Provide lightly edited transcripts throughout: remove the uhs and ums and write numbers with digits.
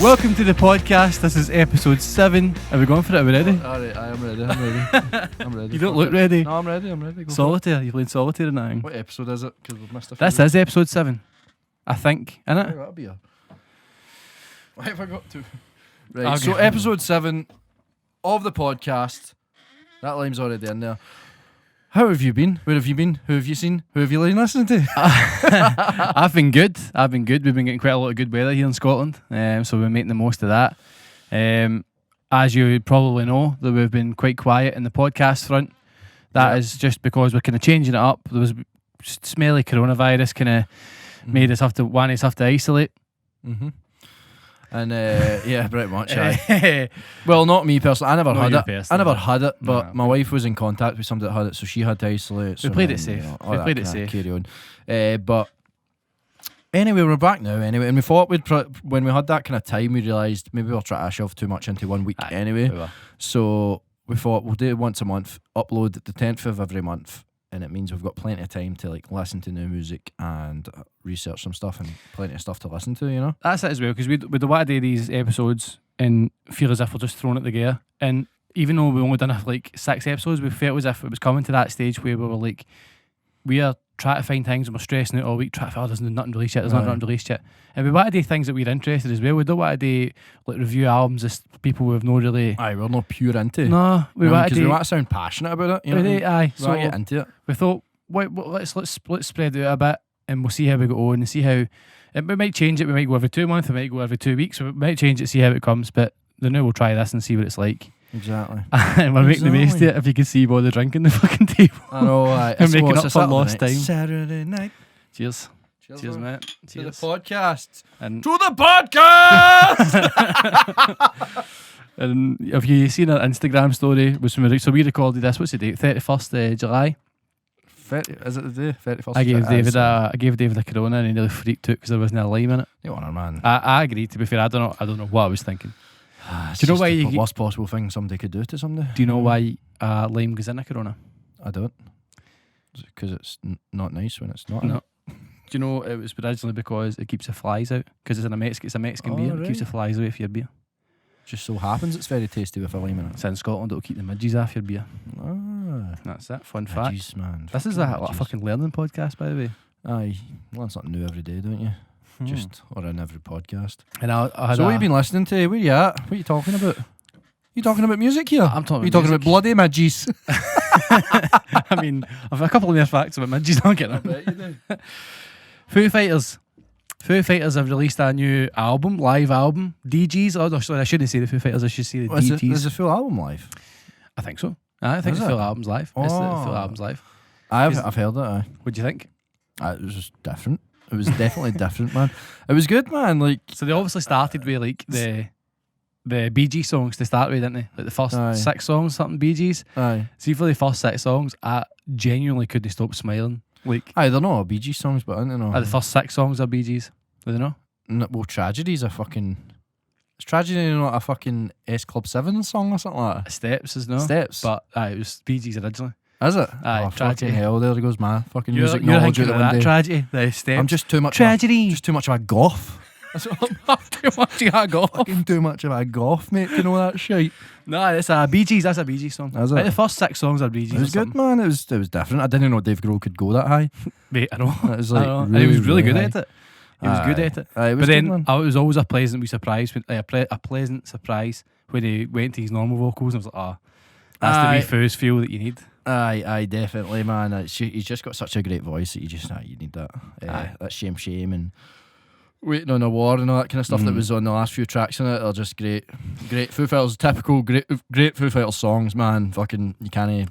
Welcome to the podcast. This is episode 7. Are we going for it? Are we ready? Alright, I am ready. I'm ready. You don't look ready. No, I'm ready. Go Solitaire. You playing solitaire and everything. What episode is it? Because we've missed a few. This is episode 7. I think, innit? That'll be a... Why have I got to? Right, Okay. so episode 7 of the podcast. That line's already in there. How have you been? Where have you been? Who have you seen? Who have you been listening to? I've been good. We've been getting quite a lot of good weather here in Scotland, so we're making the most of that. As you probably know, that we've been quite quiet in the podcast front. That is just because we're kind of changing it up. There was smelly coronavirus kind of made us have to isolate. Mm-hmm. And yeah, pretty much. Well, not me personally. I never had it. But my wife was in contact with somebody that had it, so she had to isolate. We played it safe. We played it safe. Carry on. But anyway, we're back now. Anyway, and we thought when we had that kind of time, we realised maybe we'll try to shove too much into 1 week. Anyway, so we thought we'll do it once a month. Upload the 10th of every month. And it means we've got plenty of time to like listen to new music and research some stuff and plenty of stuff to listen to, you know? That's it as well, because we don't want to do these episodes and feel as if we're just throwing it the gear. And even though we've only done like 6 episodes, we felt as if it was coming to that stage where we were like, we are trying to find things and we're stressing out all week, trying to there's nothing released yet, there's nothing released yet. And we want to do things that we're interested as well. We don't want to do like review albums as people we've not really... Aye, we're not pure into. No, we want to do... we want to sound passionate about it, you know? Aye, we want to get into it. We thought, let's spread it out a bit and we'll see how we go on and see how... We might change it, we might go every 2 months, we might go every 2 weeks, we might change it, see how it comes, but then now we'll try this and see what it's like. Exactly. And we're making the most of it. If you can see all the drinking the fucking table. I know, and making up for lost time. Saturday night. Cheers, mate. Cheers. To the podcast. And to the podcast! And have you seen our Instagram story? So we recorded this, what's the date? 31st July. Is it the day? 31st? I gave David a Corona and he nearly freaked out because there wasn't a lime in it. You want her, man. I agreed, to be fair. I don't know what I was thinking. Do you know why the worst possible thing somebody could do to somebody? Do you know why lime goes in a Corona? I don't. Because it's not nice when it's not. No. Do you know it was originally because it keeps the flies out? Because it's a Mexican beer. Right. It keeps the flies away for your beer. Just so happens it's very tasty with a lime in it. It's in Scotland, it'll keep the midges off your beer. That's it. Fun midges, fact. Man. This is a fucking learning podcast, by the way. Aye, learn something new every day, don't you? Just or in every podcast. And I so what have you been listening to? Where you at? What are you talking about? You talking about music here? I'm talking. You talking about bloody midges? I mean, I've a couple of more facts about midges. Don't get them. I bet you do. Foo Fighters have released a new album, live album. Dee Gee's. Oh, no, sorry, I shouldn't say the Foo Fighters. I should say the Dee Gee's. Is the full album live? I think so. I think the full album's live. Oh. It's the full album's live. I've heard it. Aye. What do you think? It was just different. It was definitely different, man. It was good, man. Like, so they obviously started with like the Bee Gees songs to start with, didn't they? Like the first 6 songs, something Bee Gees. Aye. See, for the first 6 songs, I genuinely couldn't stop smiling. Like, aye, they're not Bee Gees songs, but I don't know. The first 6 songs are Bee Gees. Do they know? No, well, Tragedy's a fucking... Is Tragedy not a fucking S Club 7 song or something like that? Steps is no. Steps. But it was Bee Gees originally. Is it? Aye, Tragedy. Hell, there goes my fucking you're music knowledge out the window. Tragedy, the Steps. I'm just too much. Tragedy. Just too much of a goth. That's what I'm too much of a goth. Fucking too much of a goth, mate. To know that shit. No, it's a Bee Gees. That's a Bee Gees song. Is it? Like the first 6 songs are Bee Gees. It was good, man. It was different. I didn't know Dave Grohl could go that high. Mate, I know. It was like and he was really good at it. He was good at it. But then it was always a pleasant surprise when he went to his normal vocals. And I was like, that's the wee Foos feel that you need. Aye, definitely, man. He's just got such a great voice that you need that. That shame and Waiting on a War and all that kind of stuff that was on the last few tracks in it are just great Foo Fighters, typical great Foo Fighters songs, man. Fucking you can't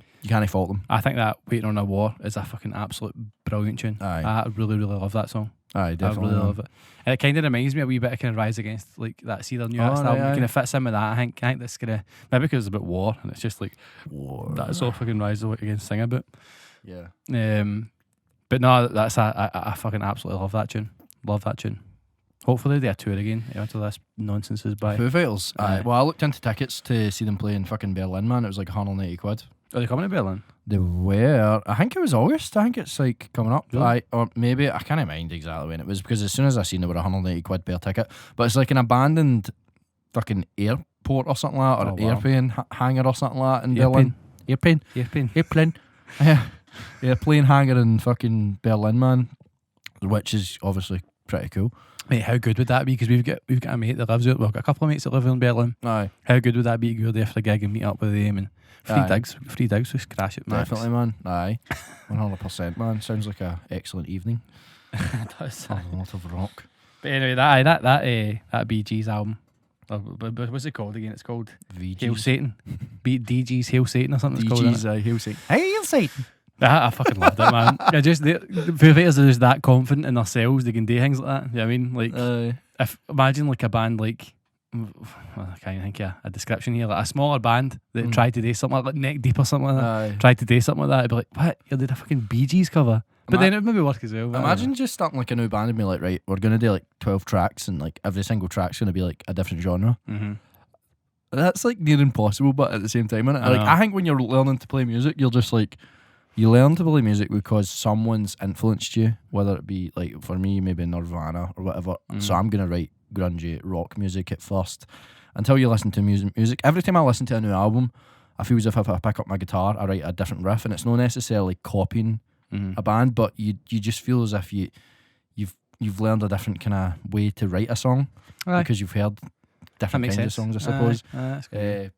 fault them. I think that Waiting on a War is a fucking absolute brilliant tune. Aye. I really love that song. Aye, definitely. I really love it. And it kind of reminds me a wee bit of kind of Rise Against, like that Cedar New album. It kind of fits in with that. I think this kind of, maybe because it's about war and it's just like war. That's all fucking Rise Against sing about. Yeah. But no, that's I fucking absolutely love that tune. Hopefully they tour again after this nonsense is by. Foo Fighters. Aye. Well, I looked into tickets to see them play in fucking Berlin, man. It was like 180 quid. Are they coming to Berlin? They were. I think it was August. I think it's like coming up. Really? Or maybe, I can't mind exactly when it was, because as soon as I seen they were 180 quid per ticket. But it's like an abandoned fucking airport or something like that, or Oh, wow. airplane hangar or something like that in Airplane. Berlin. Airplane. Yeah. Airplane hangar in fucking Berlin, man. Which is obviously pretty cool. Mate, how good would that be? Because we've got a mate that lives out. We've got a couple of mates that live in Berlin. Aye. How good would that be to go there for a gig and meet up with them and free digs, just crash it, man. Definitely, man. Aye. 100%, man. Sounds like a excellent evening. It does. A lot of rock. But anyway, that Bee Gees album. What's it called again? It's called Hail Satan. Dee Gee's Hail Satan or something. Dee It's called, Gee's Hail Satan. Hail Satan. I fucking loved it, man. The Foo Fighters are just that confident in themselves, they can do things like that. You know what I mean? Like, imagine like a band like, well, I can't think of a description here, like a smaller band that tried to do something like Neck Deep or something like that. Tried to do something like that, it'd be like, what? You did a fucking Bee Gees cover? But then it maybe work as well. Imagine just starting like a new band and be like, right, we're going to do like 12 tracks and like every single track's going to be like a different genre. Mm-hmm. That's like near impossible, but at the same time, innit? I think when you're learning to play music, you're just like, you learn to play music because someone's influenced you, whether it be like for me, maybe Nirvana or whatever. So I'm going to write grungy rock music at first until you listen to music. Every time I listen to a new album, I feel as if I pick up my guitar, I write a different riff, and it's not necessarily copying a band, but you just feel as if you've learned a different kind of way to write a song because you've heard different kinds of songs, I suppose. That's good.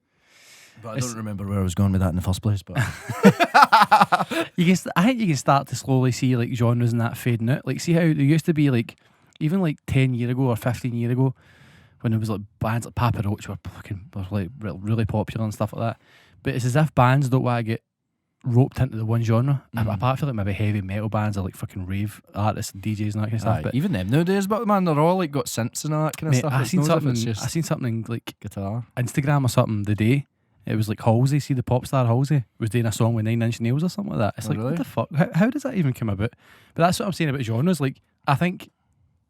But I don't remember where I was going with that in the first place. But I think you can start to slowly see like genres and that fading out. Like, see how there used to be like, even like 10 years ago or 15 years ago, when there was like bands like Papa Roach were like really popular and stuff like that. But it's as if bands don't want to get roped into the one genre. Apart from like maybe heavy metal bands or like fucking rave artists and DJs and that kind of stuff. But even them nowadays, but man, they're all like got synths and all that kind of stuff. I seen something like guitar, Instagram or something the day. It was like Halsey, see the pop star Halsey was doing a song with 9 Inch Nails or something like that. It's like, really? what the fuck? How does that even come about? But that's what I'm saying about genres. Like, I think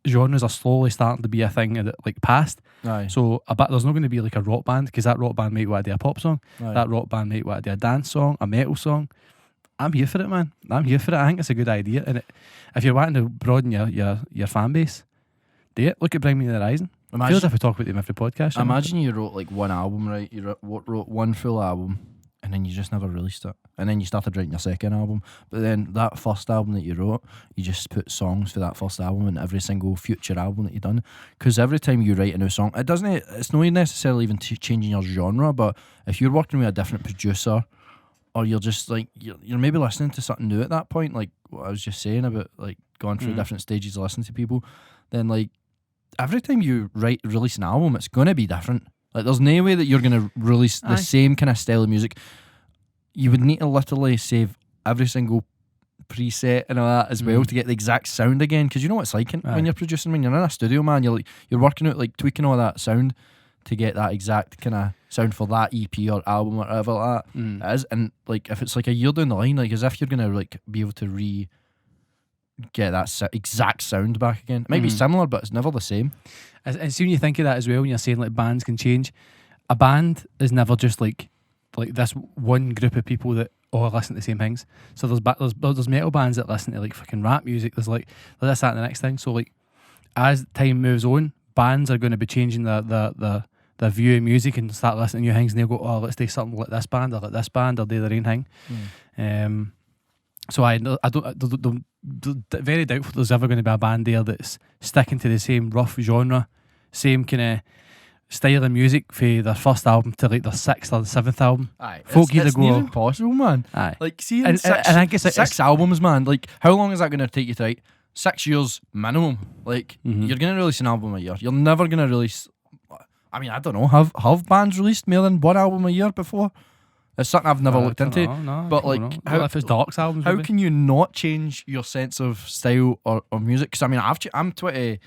genres are slowly starting to be a thing that like past. So there's not going to be like a rock band because that rock band might want to do a pop song. That rock band might want to do a dance song, a metal song. I'm here for it, man. I'm here for it. I think it's a good idea. And if you're wanting to broaden your fan base, do it. Look at Bring Me the Horizon. Feels as if we talk about them every podcast. Imagine you wrote like one album, right? You wrote one full album and then you just never released it. And then you started writing your second album. But then that first album that you wrote, you just put songs for that first album in every single future album that you've done. Because every time you write a new song, it's not necessarily even changing your genre, but if you're working with a different producer, or you're just like, you're maybe listening to something new at that point, like what I was just saying about like going through different stages of listening to people, then like every time you release an album, it's going to be different. Like there's no way that you're going to release the same kind of style of music. You would need to literally save every single preset and all that as well to get the exact sound again, because you know what it's like when you're producing, when you're in a studio, man, you're working out, like tweaking all that sound to get that exact kind of sound for that EP or album or whatever like that it is. And like if it's like a year down the line, like as if you're gonna like be able to get that exact sound back again. It might be similar, but it's never the same. And see, when you think of that as well, when you're saying like bands can change, a band is never just like this one group of people that all listen to the same things. So there's metal bands that listen to like fucking rap music. There's this, that, and the next thing. So like as time moves on, bands are going to be changing the view of music and start listening to new things, and they'll go, oh, let's do something like this band or like this band, or do their own thing. So I don't very doubtful there's ever going to be a band there that's sticking to the same rough genre, same kind of style of music for their first album to like their 6th or 7th album. It's near impossible, man. Like, see, and I guess six albums, man. Like, how long is that going to take you to write? 6 years minimum. Like, you're going to release an album a year. You're never going to release. I mean, I don't know. Have bands released more than one album a year before? It's something I've never looked into. But like, how if it's Dark's albums? How can you not change your sense of style or music? Because I mean, I'm 28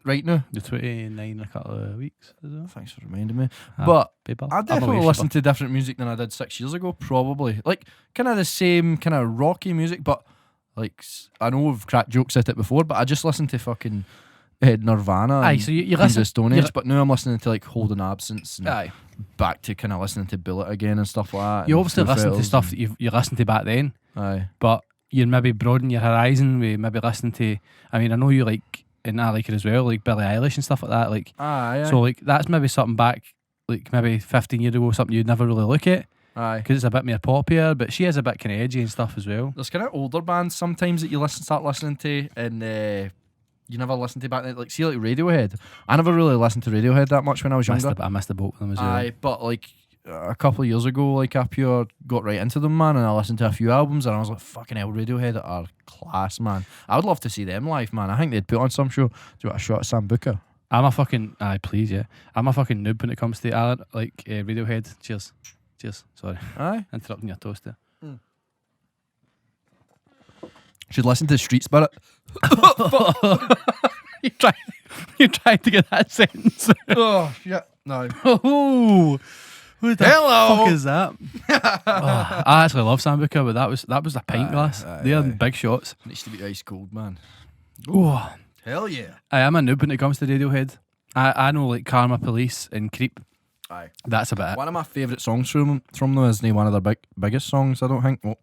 right now. You're 29 in a couple of weeks. Thanks for reminding me. But people, I definitely listen to different music than I did 6 years ago. Probably like kind of the same kind of rocky music, but like I know we've cracked jokes at it before, but I just listened to fucking Nirvana. So you listen to Stone Age, but now I'm listening to like Holding Absence. And back to kind of listening to Bullet again and stuff like that. You obviously listen to stuff that you listened to back then. But you maybe broaden your horizon with maybe listening to. I mean, I know you like and I like her as well, like Billie Eilish and stuff like that. Like, Aye. so like that's maybe something back, like maybe 15 years ago, something you'd never really look at. Aye. Because it's a bit more poppier, but she is a bit kind of edgy and stuff as well. There's kind of older bands sometimes that you start listening to, and you never listened to back then. Like, see, like Radiohead. I never really listened to Radiohead that much when I was younger. I missed the boat with them as well. Aye, but like a couple of years ago, like I pure got right into them, man, and I listened to a few albums, and I was like, fucking hell, Radiohead are class, man. I would love to see them live, man. I think they'd put on some show. Do you want a shot at Sambuca? I'm a fucking please, yeah. I'm a fucking noob when it comes to Radiohead. Cheers. Sorry, Aye, interrupting your toast there. Should listen to Street Spirit. You tried to get that sentence. Oh shit! No. Oh, who the Hello. fuck is that? I actually love Sambuca, but that was a pint glass. They are big shots. Needs to be ice cold, man. Oh, Hell yeah! I am a noob when it comes to Radiohead. I know like Karma Police and Creep. Aye, that's about it. One of my favourite songs from them is one of their biggest songs. I don't think. Well,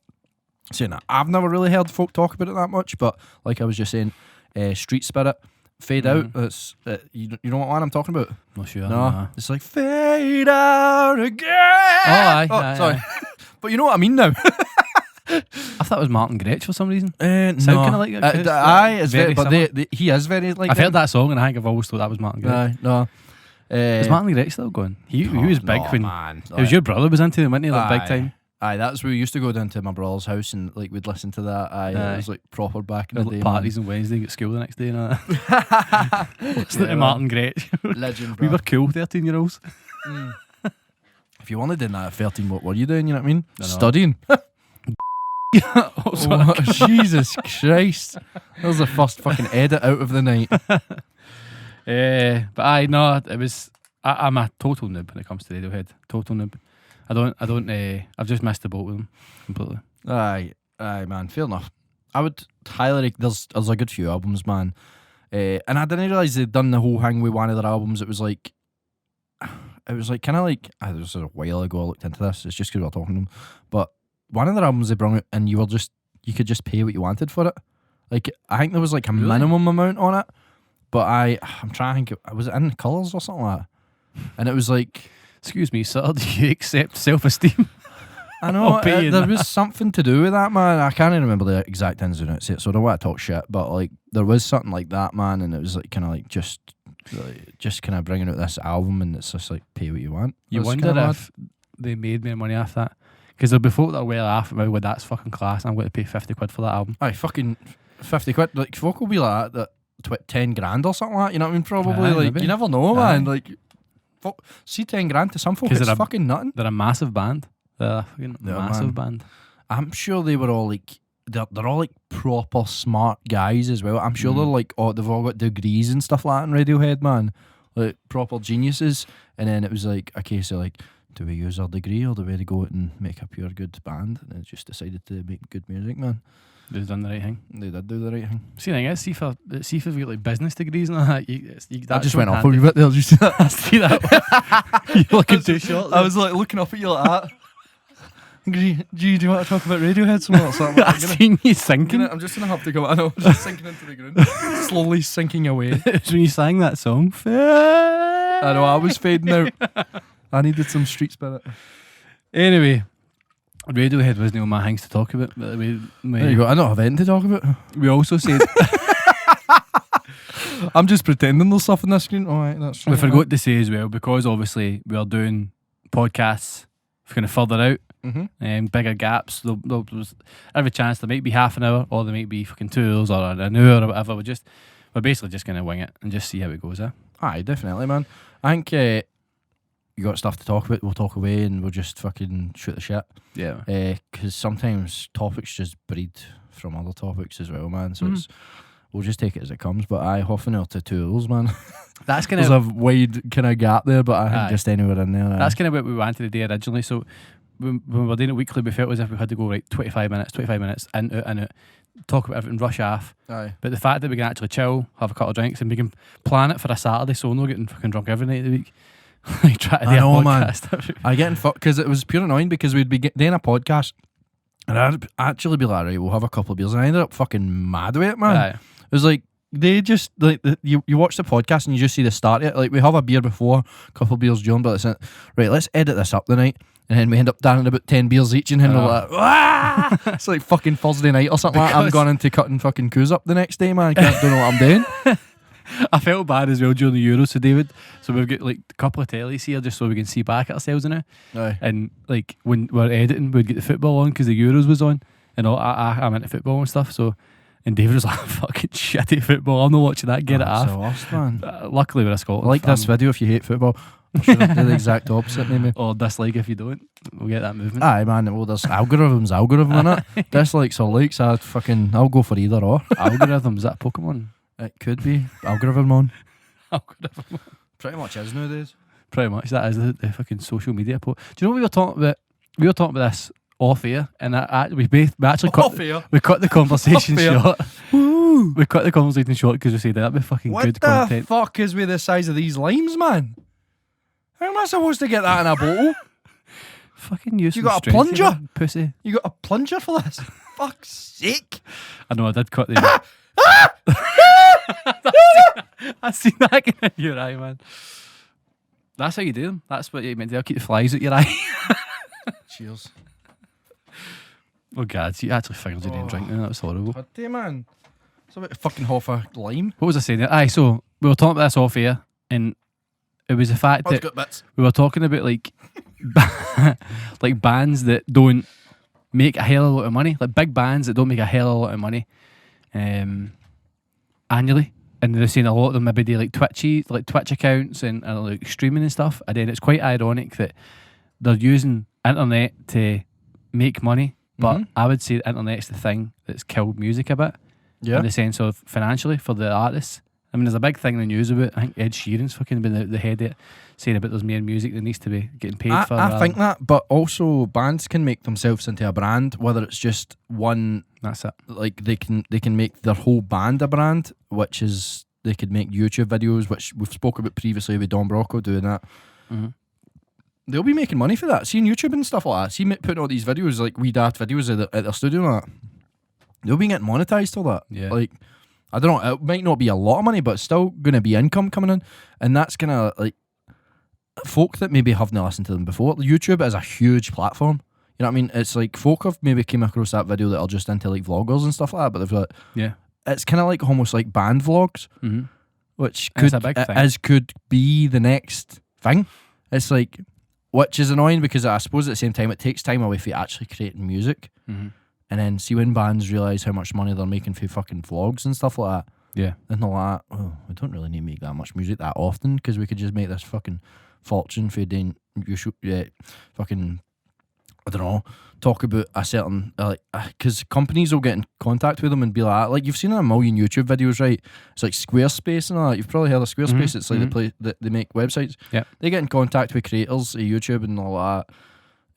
saying that, I've never really heard folk talk about it that much, but like I was just saying, Street Spirit, Fade Out. It's you know what one I'm talking about? Not sure. No, it's like Fade Out again. Aye, sorry, aye. But you know what I mean now. I thought it was Martin Gretsch for some reason. No, Sound kinda like it, aye, it's very but he is very like. I've heard that song and I think I've always thought that was Martin Gretsch. Aye, no. Is Martin Gretsch still going? He was big when man. It was your brother was into him, wasn't he? Like big time. Aye, that's where we used to go down to my brother's house and like we'd listen to that. Aye. It was like proper back in the day. Parties on Wednesday, get school the next day and all that. It's like Martin Gretsch. Legend, bro. We were cool 13-year-olds. If you wanted to do that at 13, what were you doing? You know what I mean? Studying. Jesus Christ. That was the first fucking edit out of the night. But I know it was. I'm a total noob when it comes to Radiohead. Total noob. I've just missed the boat with them completely. Aye, man. Fair enough. I would highly. There's a good few albums, man. And I didn't realise they'd done the whole hang with one of their albums. It was like kind of like. This was a while ago. I looked into this. It's just because we were talking to them. But one of their albums they brought out, and you could just pay what you wanted for it. Like I think there was like a minimum amount on it. But I'm trying to think. Was it in colours or something like that? And it was like, excuse me, sir, do you accept self-esteem? I know, there was something to do with that, man. I can't even remember the exact ins and outs, so I don't want to talk shit, but like, there was something like that, man, and it was like, kind of like, just kind of bringing out this album, and it's just like, pay what you want. You wonder if they made more money off that? Because there'll be folk that are well off about, well, that's fucking class, I'm going to pay 50 quid for that album. Aye, fucking 50 quid. Like, folk will be like that 10 grand or something like that, you know what I mean? Probably, like, maybe. You never know, man. Like, see 10 grand to some folk, it's fucking nothing. They're a massive band. They're a fucking massive band. I'm sure they were all like, they're all like proper smart guys as well. I'm sure they're like, they've all got degrees and stuff like that in Radiohead, man. Like proper geniuses. And then it was like a case of like, do we use our degree or do we go out and make a pure good band? And they just decided to make good music, man. They've done the right thing. They did do the right thing. See, the thing is, see if you've got like business degrees and all that, that just went off a wee bit there. Did you see that? I see that. You're looking too short. I was like looking up at you like that. Do you want to talk about Radiohead some more or something? I've seen you sinking. I'm just going to have to go. I know, just sinking into the ground. Slowly sinking away. It's when you sang that song. I know, I was fading out. I needed some Street Spirit. Anyway. Radiohead wasn't on my things to talk about. But there you go. I don't have anything to talk about. We also said I'm just pretending there's stuff on the screen. Alright, that's right. We forgot to say as well, because obviously we are doing podcasts kind of further out, bigger gaps. There's every chance there might be half an hour, or there might be fucking 2 hours, or an hour, or whatever. We're basically just gonna wing it and just see how it goes. Aye, definitely, man. I think you got stuff to talk about, we'll talk away and we'll just fucking shoot the shit. Yeah. Because sometimes topics just breed from other topics as well, man. So we'll just take it as it comes. But half an hour to 2 hours, man. That's kind of there's a wide kind of gap there, but I think just anywhere in there. That's kind of what we wanted to do originally. So when we were doing it weekly, we felt as if we had to go 25 minutes, in, out, talk about everything, rush off. Aye. But the fact that we can actually chill, have a couple of drinks, and we can plan it for a Saturday, so we're not getting fucking drunk every night of the week. Try to do a podcast. Man. I get fucked because it was pure annoying because we'd be doing a podcast and I'd actually be like, right, we'll have a couple of beers, and I ended up fucking mad with it, man. Aye. It was like, they just like you watch the podcast and you just see the start of it. Like we have a beer before, a couple of beers during, but it's like, right, let's edit this up tonight. And then we end up downing about 10 beers each, and then we're like, "Wah!" It's like fucking Thursday night or something. Like I'm going into cutting fucking coos up the next day, man. Don't know what I'm doing. I felt bad as well during the Euros, so David. So we've got like a couple of tellies here just so we can see back at ourselves in it. Aye. And like when we're editing, we'd get the football on because the Euros was on, and all, I'm into football and stuff. So, and David was like, "Fucking shitty football. I'm not watching that. Get it off." So lost, man. Luckily, we're a Scotland. I like fan. this video if you hate football. I should have done the exact opposite, maybe. Or dislike if you don't. We'll get that movement. Aye, man. Well, there's algorithm in it. Dislikes or likes. I'll go for either or. Algorithm, is that a Pokemon? It could be algorithm on. Algorithm. Pretty much is nowadays. Pretty much. That is the fucking social media post. Do you know what we were talking about? We were talking about this off air, and we actually cut the conversation short. Woo! We cut the conversation short because we said that'd be fucking good content. What the fuck is with the size of these limes, man? How am I supposed to get that in a bottle? Fucking use. You got a plunger? Pussy. You got a plunger for this? Fuck's sake. I know, I did cut the... I seen that in your eye, man. That's how you do them. That's what you meant to do. Keep the flies out your eye. Cheers. Oh, God. You actually figured you didn't drink then. That was horrible. Bloody man. It's about fucking half a lime. What was I saying there? Aye, so we were talking about this off air, and it was the fact that we were talking about like like bands that don't make a hell of a lot of money, like big bands that don't make a hell of a lot of money annually, and they're saying a lot of them maybe do like Twitch accounts and like streaming and stuff, and then it's quite ironic that they're using internet to make money, but I would say the internet's the thing that's killed music a bit, in the sense of financially for the artists. I mean, there's a big thing in the news about, I think Ed Sheeran's fucking been the head of it, saying about there's more music that needs to be getting paid for. I think that, but also bands can make themselves into a brand, whether it's just one. That's it. Like they can make their whole band a brand, which is they could make YouTube videos, which we've spoken about previously with Don Brocco doing that. Mm-hmm. They'll be making money for that. Seeing YouTube and stuff like that. See putting all these videos, like wee daft videos at their studio and that. They'll be getting monetized all that. Yeah. Like, I don't know, it might not be a lot of money, but it's still going to be income coming in. And that's going to, like, folk that maybe haven't listened to them before. YouTube is a huge platform. You know what I mean? It's like folk have maybe came across that video that are just into, like, vloggers and stuff like that, but they've got, it's kind of like almost like band vlogs, which could be the next thing. It's like, which is annoying because I suppose at the same time it takes time away from actually creating music. And then see when bands realise how much money they're making for fucking vlogs and stuff like that. Yeah. And they're like, oh, we don't really need to make that much music that often because we could just make this fucking fortune for doing fucking, I don't know, talk about a certain, because companies will get in contact with them and be like you've seen a million YouTube videos, right? It's like Squarespace and all that. You've probably heard of Squarespace. It's like the place that they make websites. Yeah. They get in contact with creators of YouTube and all that.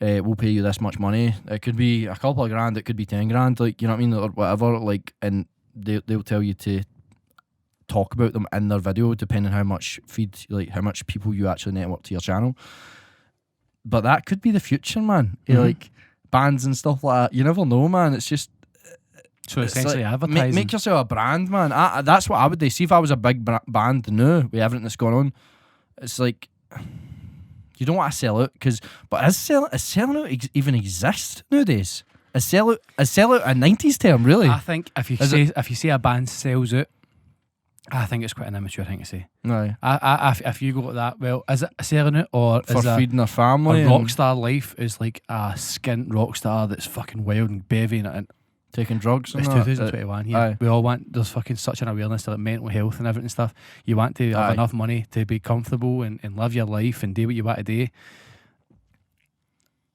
We'll pay you this much money. It could be a couple of grand, it could be 10 grand, like, you know what I mean, or whatever, like, and they'll tell you to talk about them in their video, depending how much how much people you actually network to your channel. But that could be the future, man. Like, bands and stuff like that, you never know, man. It's just... So essentially like, advertising. Make yourself a brand, man. That's what I would do. See if I was a big band now, with everything that's going on, it's like... You don't want to sell out, but is selling out even exist nowadays? Is sell out a 90s term, really? I think if you say a band sells out, I think it's quite an immature thing to say. No. If you go to that, well, is it selling out or for is feeding their family? A rock star life is like a skint rock star that's fucking wild and bevy and taking drugs and it's that. 2021, yeah. We all want, there's fucking such an awareness to like mental health and everything and stuff. You want to have enough money to be comfortable and live your life and do what you want to do.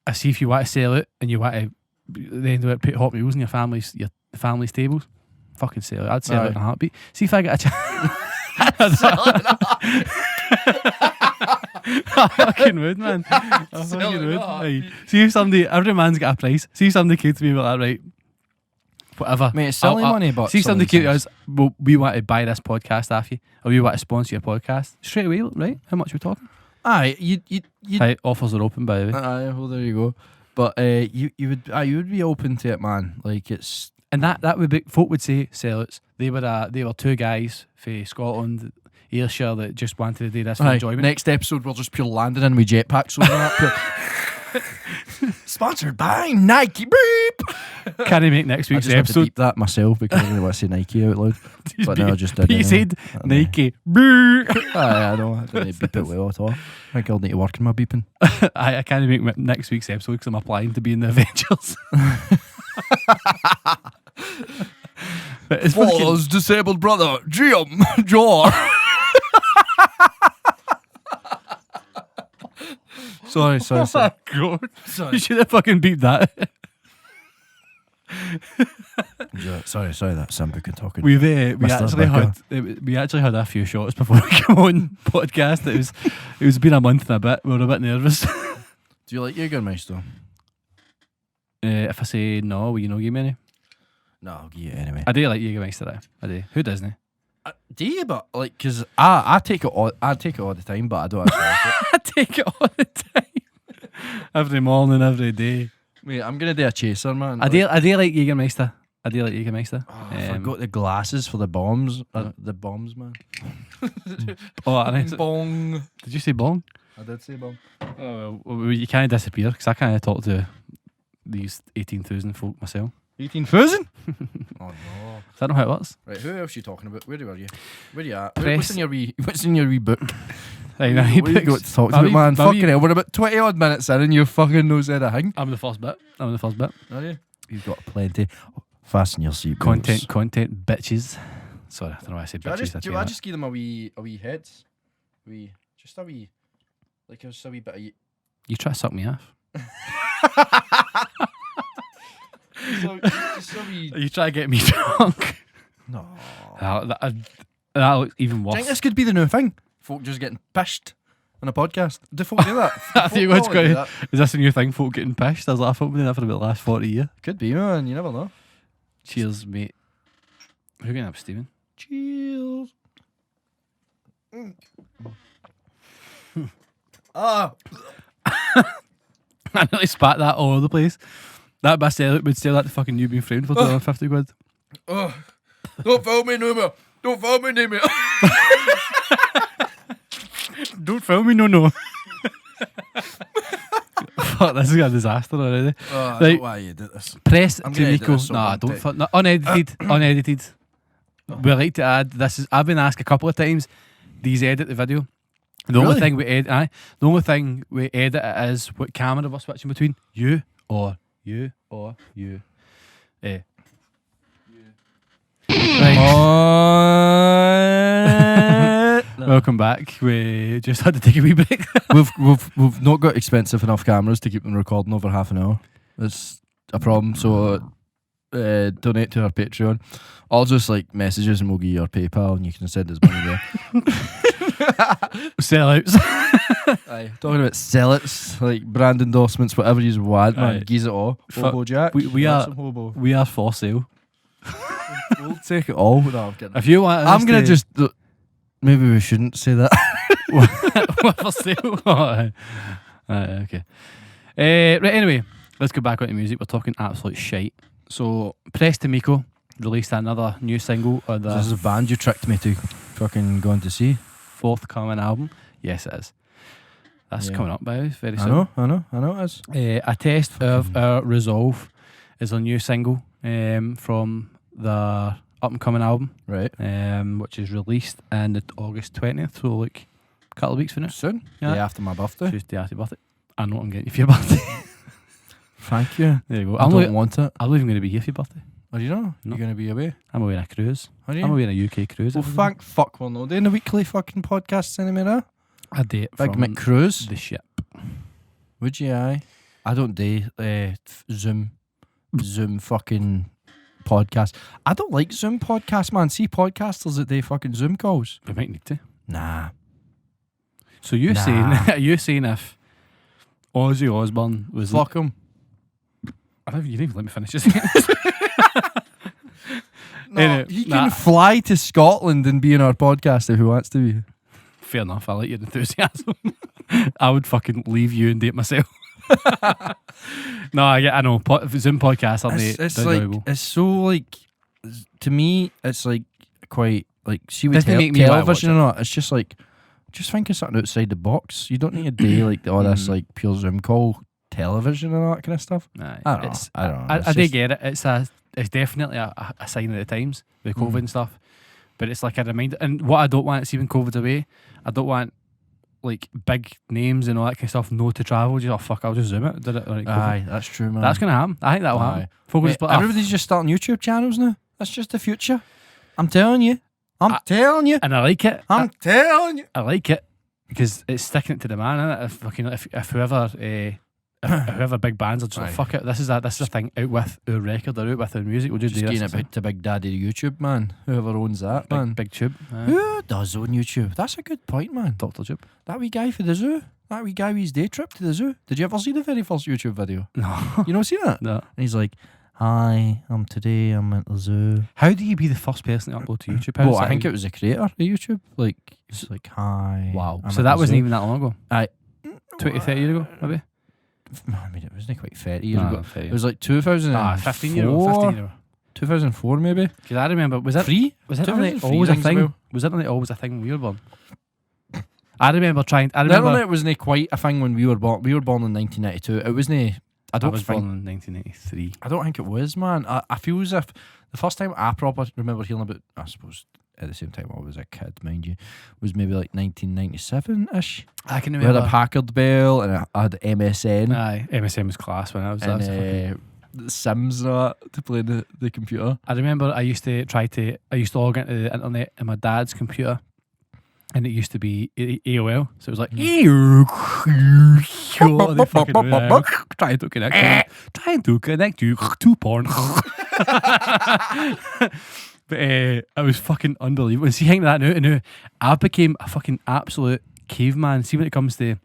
I see if you want to sell it and you want to then put hot meals in your family's tables, fucking sell it. I'd sell it in a heartbeat. See if I get a chance. I fucking would, man. I fucking would. Aye. See if every man's got a price. See if somebody came to me and like, right, whatever. Mate, it's silly money, but... See if somebody came to us, well, we want to buy this podcast off you, or we want to sponsor your podcast. Straight away, right? How much are we talking? Aye, you Aye, offers are open, by the way. Aye, well, there you go. But you would be open to it, man. Like, it's And that would be, folk would say sellouts. They were two guys from Scotland, Ayrshire, that just wanted to do this for enjoyment. Next episode, we'll just pure landing in with jetpacks over that. Sponsored by Nike. Beep. Can I make next week's I just episode? Had to beep that myself because I didn't want to say Nike out loud. But no, I just did. But you said Nike. I know. I didn't beep it well at all. I think I'll need to work on my beeping. I can't make next week's episode because I'm applying to be in the Avengers. Flaws disabled brother, Jim Jar. Sorry. Oh, God. You should have fucking beeped that. Sorry, that's some book and talking. We actually had a few shots before we came on podcast. It was been a month and a bit. We were a bit nervous. Do you like Jägermeister? If I say no, will you not give me any? No, I'll give you it anyway. I do like Jägermeister. I do. Who doesn't? Do you? But like, cause I take it all the time, but I don't actually like it. I take it all the time. Every morning, every day. Wait, I'm gonna do a chaser, man. I do like Jägermeister. Oh, I forgot the glasses for the bombs. The bombs, man. Bong. Did you say bong? I did say bong. Oh, well, you can't disappear because I can't talk to these 18,000 folk myself. 18,000? Oh no. Is that not how it works? Right, who else are you talking about? Where were you? Where are you at? Press. What's in your wee book? What you got to talk about, man? Fucking hell, we're about 20 odd minutes in and you fucking knows anything. I'm the first bit. Are you? You've got plenty. Fasten your seatbelts. Content, bitches. Sorry, I don't know why I said bitches. Do I just give them a wee heads? Just a wee bit of You try to suck me off. You try to get me drunk. No. That looks even worse. I think this could be the new thing. Folk just getting pissed on a podcast. Do folk do that? I think what's going on. Is this a new thing, folk getting pissed? I was like, I thought we've been doing that for about the last 40 years. Could be, man. You never know. Cheers, mate. Who can have Stephen? Cheers. I nearly spat that all over the place. That best would sell that to fucking you being framed for 250 quid. Oh, don't film me no more. Don't film me no more. Don't film me no. Fuck, this is a disaster already. I don't know why you did this. Press to Meco. Nah, don't. No, unedited. We like to add. I've been asked a couple of times. These edit the video. The only thing we edit. The only thing we edit it is what camera we're switching between. You or you. Right. Welcome back. We just had to take a wee break. we've not got expensive enough cameras to keep them recording over half an hour. It's a problem. So donate to our Patreon. I'll just like messages and we'll give you our PayPal and you can send us money there. Sellouts. Aye, talking about sellouts, like brand endorsements, whatever you want, man. Gives it all. Hobo Jack. We are for sale. We'll take it all. No, I'm kidding. If you want, I'm gonna just. Maybe we shouldn't say that. What for sale? Okay. Right. Anyway, let's go back onto music. We're talking absolute shite. So, Press to Meco released another new single. This is a band you tricked me to fucking going to see. Forthcoming album. Yes, it is. That's coming up by very soon. I know it is. A Test of Our Resolve is a new single from the up and coming album, right? Which is released on August 20th, so like a couple of weeks from now. Soon, yeah. Day after my birthday. Tuesday after your birthday. I know what I'm getting you for your birthday. Thank you. There you go. I don't want it. I'm not even going to be here for your birthday. Are you not? No. You're going to be away? I'm away on a cruise. Are you? I'm away on a UK cruise. Well, thank fuck we're not doing the weekly fucking podcasts anymore. A date Big from Mick Cruise. the ship. Would you? I don't do Zoom fucking podcast. I don't like Zoom podcasts, man. See podcasters that they fucking Zoom calls. We might need to. Nah. So you're saying if Ozzy Osbourne was fuck him. I don't. You didn't even let me finish this. No, anyway, he can fly to Scotland and be in our podcast if he wants to be. Fair enough. I like your enthusiasm. I would fucking leave you and date myself. No, I know. Zoom podcasts are It's they're like enjoyable. it's so like to me it's like quite like see with Doesn't make me wanna television watch or not. It's just like just think of something outside the box. You don't need a day like all this like pure Zoom call television and all that kind of stuff. Nah, I don't know. I do get it. It's definitely a sign of the times with COVID and stuff. But it's like a reminder. And what I don't want is even COVID's away, I don't want like big names and all that kind of stuff no to travel. Just I'll just Zoom it. Did it? Like, Aye, that's true, man. that's gonna happen. I think that'll happen. Folk will Mate, split up. everybody's just starting YouTube channels now. That's just the future. I'm telling you. telling you. And I like it. I'm telling you. I like it because it's sticking it to the man, isn't it? If whoever whoever big bands are just like, fuck it, this is a thing out with our record or out with our music, we'll just do getting this. it to Big Daddy YouTube, man. Whoever owns that, man. Big Tube. Who does own YouTube? That's a good point, man. Dr. Tube. That wee guy for the zoo. That wee guy with his day trip to the zoo. Did you ever see the very first YouTube video? No. You not see that? No. And he's like, hi, today I'm at the zoo. How do you be the first person to upload to YouTube? Well, I think it was the creator of YouTube. Like, it's like, hi. Wow. I'm So at that the wasn't zoo. even that long ago? Aye. 20, 30 years ago, maybe? I mean, it wasn't quite 30 years ago. 30. It was like 2004. 15 years ago. 15 years ago. 2004 maybe. Because I remember, was it 3? Was internet 2003 always a rings a thing? bell. Was internet always a thing when we were born? I remember The internet wasn't quite a thing when we were born. We were born in 1992. It wasn't. I was born in 1993. I don't think it was, man. I feel as if the first time I proper remember hearing about, I suppose at the same time I was a kid, mind you, was maybe like 1997-ish. I can We remember. had a Packard Bell and I had MSN. Aye, MSN was class when I was that was fucking- And Sims and all that to play the computer. I remember I used to log into the internet in my dad's computer, and it used to be AOL, so it was like trying to connect you to porn. But it was fucking unbelievable. And see, hang that now, I became a fucking absolute caveman. See, when it comes to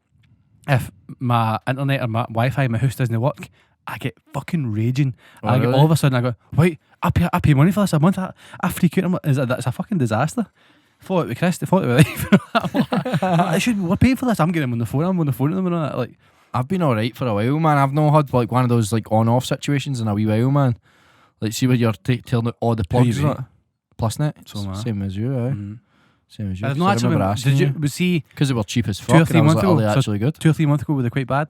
if my internet or my Wi-Fi, my house doesn't work, I get fucking raging. Oh, I get really? all of a sudden I go, wait, I pay money for this a month. I freak out. That's a fucking disaster. Thought it with Chris. They thought it with life. We're paying for this. I'm getting them on the phone. I'm on the phone to them and all that. Like, I've been alright for a while, man. I've not had like one of those like on-off situations in a wee while, man. Like, see when you're telling out all the plugs you and that. Plusnet. So am I. Same as you, aye. Same as you. I've So not I actually remember remember. asking Did you. you see Because they were cheap as 2 or fuck. 3 And I was months like, ago? are they So actually good? 2 or 3 months ago, were they quite bad?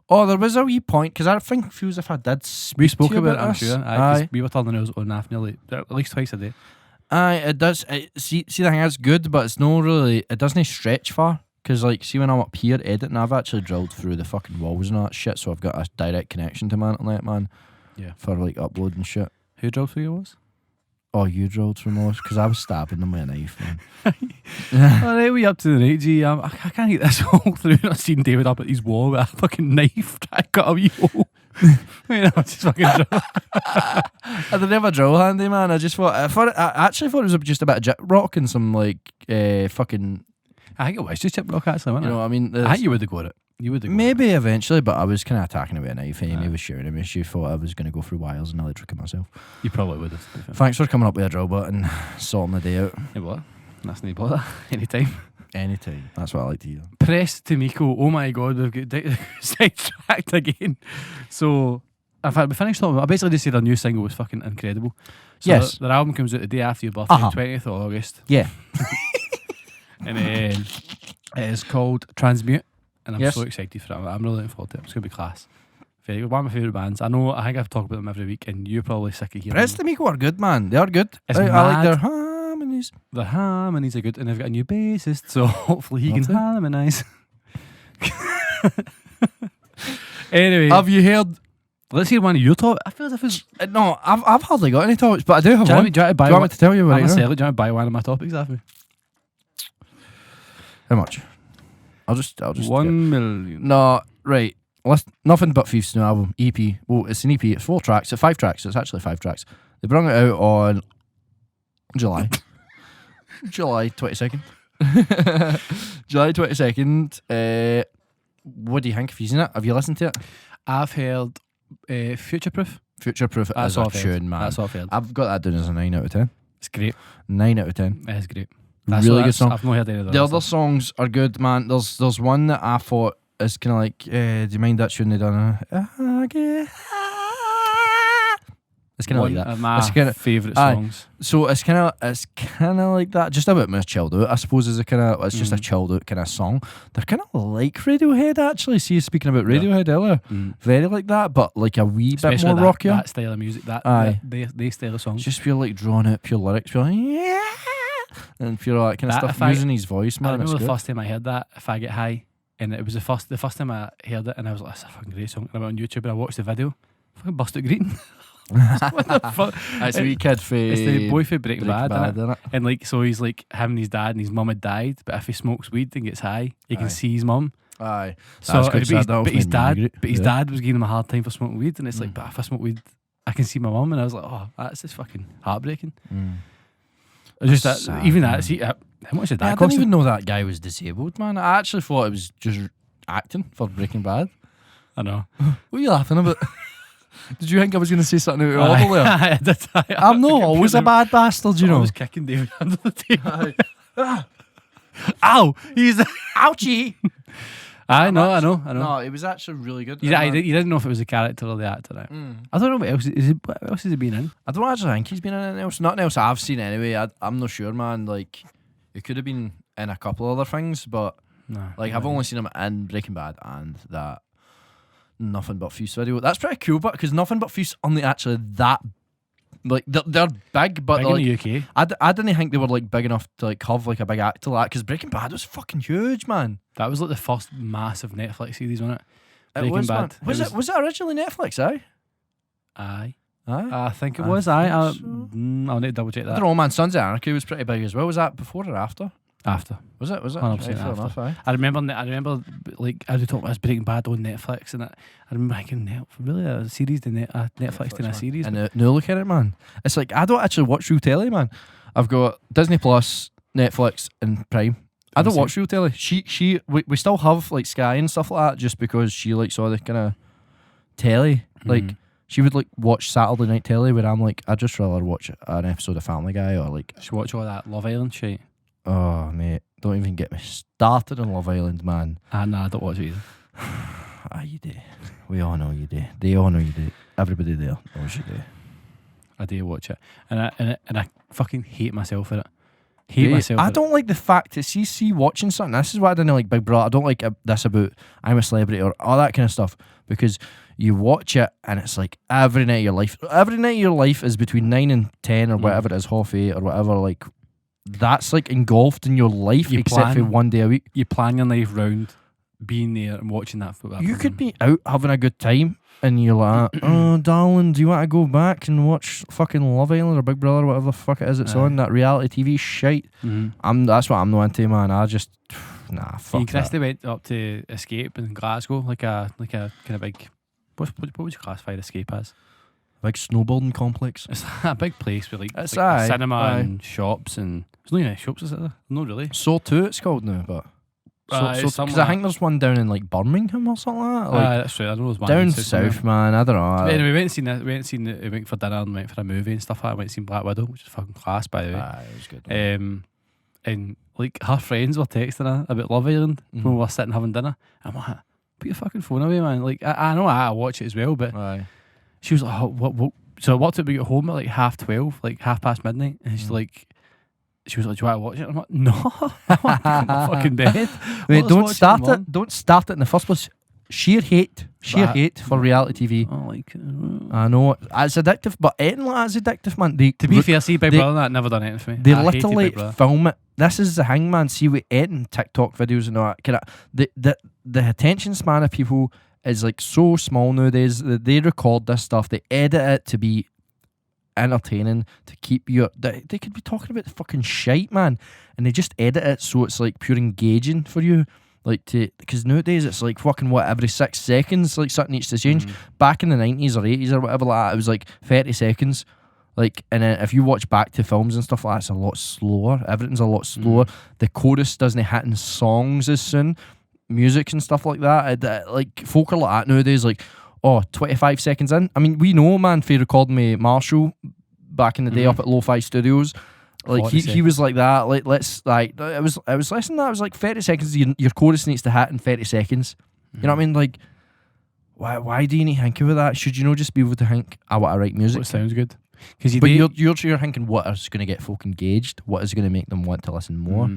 Oh, there was a wee point, because I think feels if I did speak We spoke to you about it, I'm this. sure. Aye, 'cause we were turning ours on half nearly at least twice a day. Aye, it does. See the thing is good, but it's no really. It doesn't stretch far. Because like, see when I'm up here editing, I've actually drilled through the fucking walls and all that shit, so I've got a direct connection to my internet, man. Yeah. For like uploading shit. Who drove through yours? Oh, you drilled through most because I was stabbing them with a knife, man. Alright, we up to the night, G. I can't get this all through. I've seen David up at his wall with a fucking knife trying to cut a wee hole. Just fucking drill. I didn't have a drill handy, man. I just thought, I actually thought it was just a bit of jit rock and some like fucking. I think it was just chip rock actually, wasn't You know it? what I mean? I think you would have got it. You would have got Maybe eventually, but I was kind of attacking it with a knife. And he Aye. was shooting at me. She thought I was going to go through wires and electric myself. it. You probably would have. Thanks for coming up with a drill bit and sorting the day out. Yeah, what? That's no bother. Anytime. Anytime. That's what I like to hear. Press to Meco. Oh my god, we've got sidetracked again. So, in fact, we finished talking. I basically just said their new single was fucking incredible. So Yes. their album comes out the day after your birthday, Uh-huh. 20th of August. Yeah. And it is called Transmute. And I'm Yes. so excited for it. I'm really looking forward to it. It's going to be class. Very good. One of my favourite bands. I think I've talked about them every week, and you're probably sick of hearing Press them. to Meco are good, man. They are good. It's I like mad. their harmonies. The harmonies are good, and they've got a new bassist, so hopefully he can Lovely. harmonise. Anyway, Have you heard? let's hear one of your topics. I feel as if it's. No, I've hardly got any topics, but I do have Do you one. want me to buy Do you want one? me to tell you I'm about gonna it? sell it. Do you want to buy one of my topics, Afi? How much? I'll just 1 million. No, right. Nothing But Thieves' new album, EP. Well, it's an EP. It's 4 tracks. It's 5 tracks. It's actually 5 tracks. They brought it out on July. July 22nd. July 22nd. What do you think? Have you seen it? Have you listened to it? I've heard Future Proof. Future Proof That's is all a I've heard. tune, man. That's all I've heard. I've got that down as a 9 out of 10. It's great. 9 out of 10. It's great. Really good song. I've not heard any of The other songs are good, man. There's one that I thought it's kind of like, do you mind that tune they done? It's kind of like that. One of my It's kinda- favourite aye. songs. So it's kind of like that, just a bit more chilled out. I suppose is it's just a chilled out kind of song. They're kind of like Radiohead actually. See, speaking about Radiohead earlier, very like that, but like a wee Especially bit more rockier. that style of music, Aye. they style of songs. Just feel like drawn out pure lyrics, feel like and feel like kind of That, stuff using his voice, I man. remember It's the good. first time I heard that, If I Get High, and it was the first time I heard it, and I was like, that's a fucking great song. And I went on YouTube and I watched the video. Fucking bust out greeting. What the fuck? That's a wee kid for It's the boy for Breaking Bad, innit? innit? And like, so he's like, him and his dad and his mum had died, but if he smokes weed and gets high, you can Aye. see his mum. Aye. So, That's good, but so his, that was but his made me dad, angry. but his Yeah. dad was giving him a hard time for smoking weed, and it's like, but if I smoke weed, I can see my mum, and I was like, oh, that's just fucking heartbreaking. It's just that, sad, even man. that, see, how much did I that didn't cost? even know that guy was disabled, man. I actually thought it was just acting for Breaking Bad. I know. What are you laughing about? Did you think I was going to say something out of order there? I did. I'm not always a bad bastard, you I know. was kicking David under the table. Ow! He's Ouchie! I know. No, it was actually really good. You didn't know if it was the character or the actor. Right? I don't know what else what else has he been in. I don't actually think he's been in anything else. Nothing else I've seen anyway. I'm not sure, man. Like, he could have been in a couple other things, but No, like I've only seen him in Breaking Bad and that Nothing But Feast video. That's pretty cool, but because Nothing But Feast only actually that like they're big, but big like, in the UK. I didn't think they were like big enough to like have like a big actor like because Breaking Bad was fucking huge, man. That was like the first massive Netflix series, wasn't it? It Breaking was, Bad. man. Was it originally Netflix? Aye. Aye. Aye. I think it I was. think I'll so. I'll need to double check I that. don't know, man. Sons of Anarchy was pretty big as well. Was that before or after? After. Was it? 100% Right, fair after. enough, aye. I remember like as we talked about this Breaking Bad on Netflix, and I remember thinking, really a series to Netflix to a man. series. And now look at it, man. It's like I don't actually watch real telly, man. I've got Disney Plus, Netflix, and Prime. I don't watch real telly. We still have like Sky and stuff like that, just because she likes all the kind of telly. Like she would like watch Saturday night telly, where I'm like, I'd just rather watch an episode of Family Guy or like. Should watch all that Love Island shit. Oh mate, don't even get me started on Love Island, man. Nah, I don't watch it either. You do. We all know you do. They all know you do. Everybody there knows you do. I do watch it, and I fucking hate myself for it. Hate myself. I don't like the fact that see watching something. This is why I didn't like Big Brother. I don't like this about I'm a celebrity or all that kind of stuff, because you watch it and it's like every night of your life. Every night of your life is between 9 and 10 or whatever it is, half 8 or whatever. Like that's like engulfed in your life, except for one day a week. You plan your life round being there and watching that football. You could be out having a good time and you're like, oh, darling, do you want to go back and watch fucking Love Island or Big Brother or whatever the fuck it is it's on, that reality TV shite? That's what I'm not into, man. I just, nah, fuck Me and that. Christy went up to Escape in Glasgow, like a kind of big, what would you classify Escape as? Big snowboarding complex. It's a big place with like, It's like aye, cinema aye. and shops, and there's no any shops, is there? No, really. So 2 it's called now, but It's because something I think there's one down in like Birmingham or something like that. Like, that's true. I know there's one down in south, man. I don't know. But anyway, we went for dinner and went for a movie and stuff like that. We went and seen Black Widow, which is fucking class, by the way. It was good. And like her friends were texting her about Love Island when we were sitting having dinner. I'm like, put your fucking phone away, man. Like I know I watch it as well, but Aye. she was like, oh, what? So I watched it. We got home at like 12:30, like midnight, and she's like, she was like, do you want to watch it? I'm like, no, I want to be in my fucking bed. Wait, don't start it. Don't start it in the first place. Sheer hate for reality TV. Oh, like, I know it's addictive, but anything like that's addictive, man. to be fair, see Big they- Brother and that never done anything for me. They I hated literally Big Brother. film it. This is the hang, man. See, with editing TikTok videos and all that, kind of the attention span of people is like so small nowadays that they record this stuff, they edit it to be entertaining, to keep you. They could be talking about fucking shite, man, and they just edit it so it's like pure engaging for you. Like because nowadays it's like fucking what, every 6 seconds, like something needs to change. Back in the 90s or 80s or whatever like that, it was like 30 seconds. Like, and then if you watch back to films and stuff like that, it's a lot slower. Everything's a lot slower. The chorus doesn't hit in songs as soon. Music and stuff like that. Like folk are like that nowadays. Like, 25 seconds in. I mean, we know, man, for recording with Marshall back in the day up at Lo-Fi Studios. Like he was like that. Like it was less than that. It was like 30 seconds. Your chorus needs to hit in 30 seconds. You know what I mean? Like, why do you need to think about that? Should you not just be able to think, I want to write music? What sounds good. But you're thinking what is going to get folk engaged, what is going to make them want to listen more.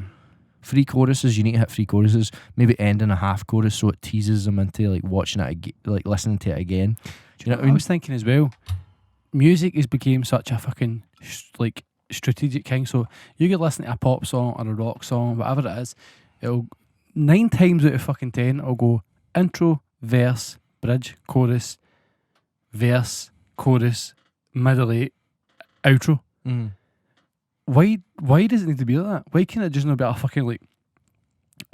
Three choruses, you need to hit three choruses, maybe end in a half chorus so it teases them into like watching it, like listening to it again. Do you know what I mean? I was thinking as well, music has become such a fucking like strategic thing. So you could listen to a pop song or a rock song, whatever it is, it'll 9 times out of fucking 10 it'll go intro, verse, bridge, chorus, verse, chorus, middle 8, outro. Why does it need to be like that? Why can't it just not be a fucking like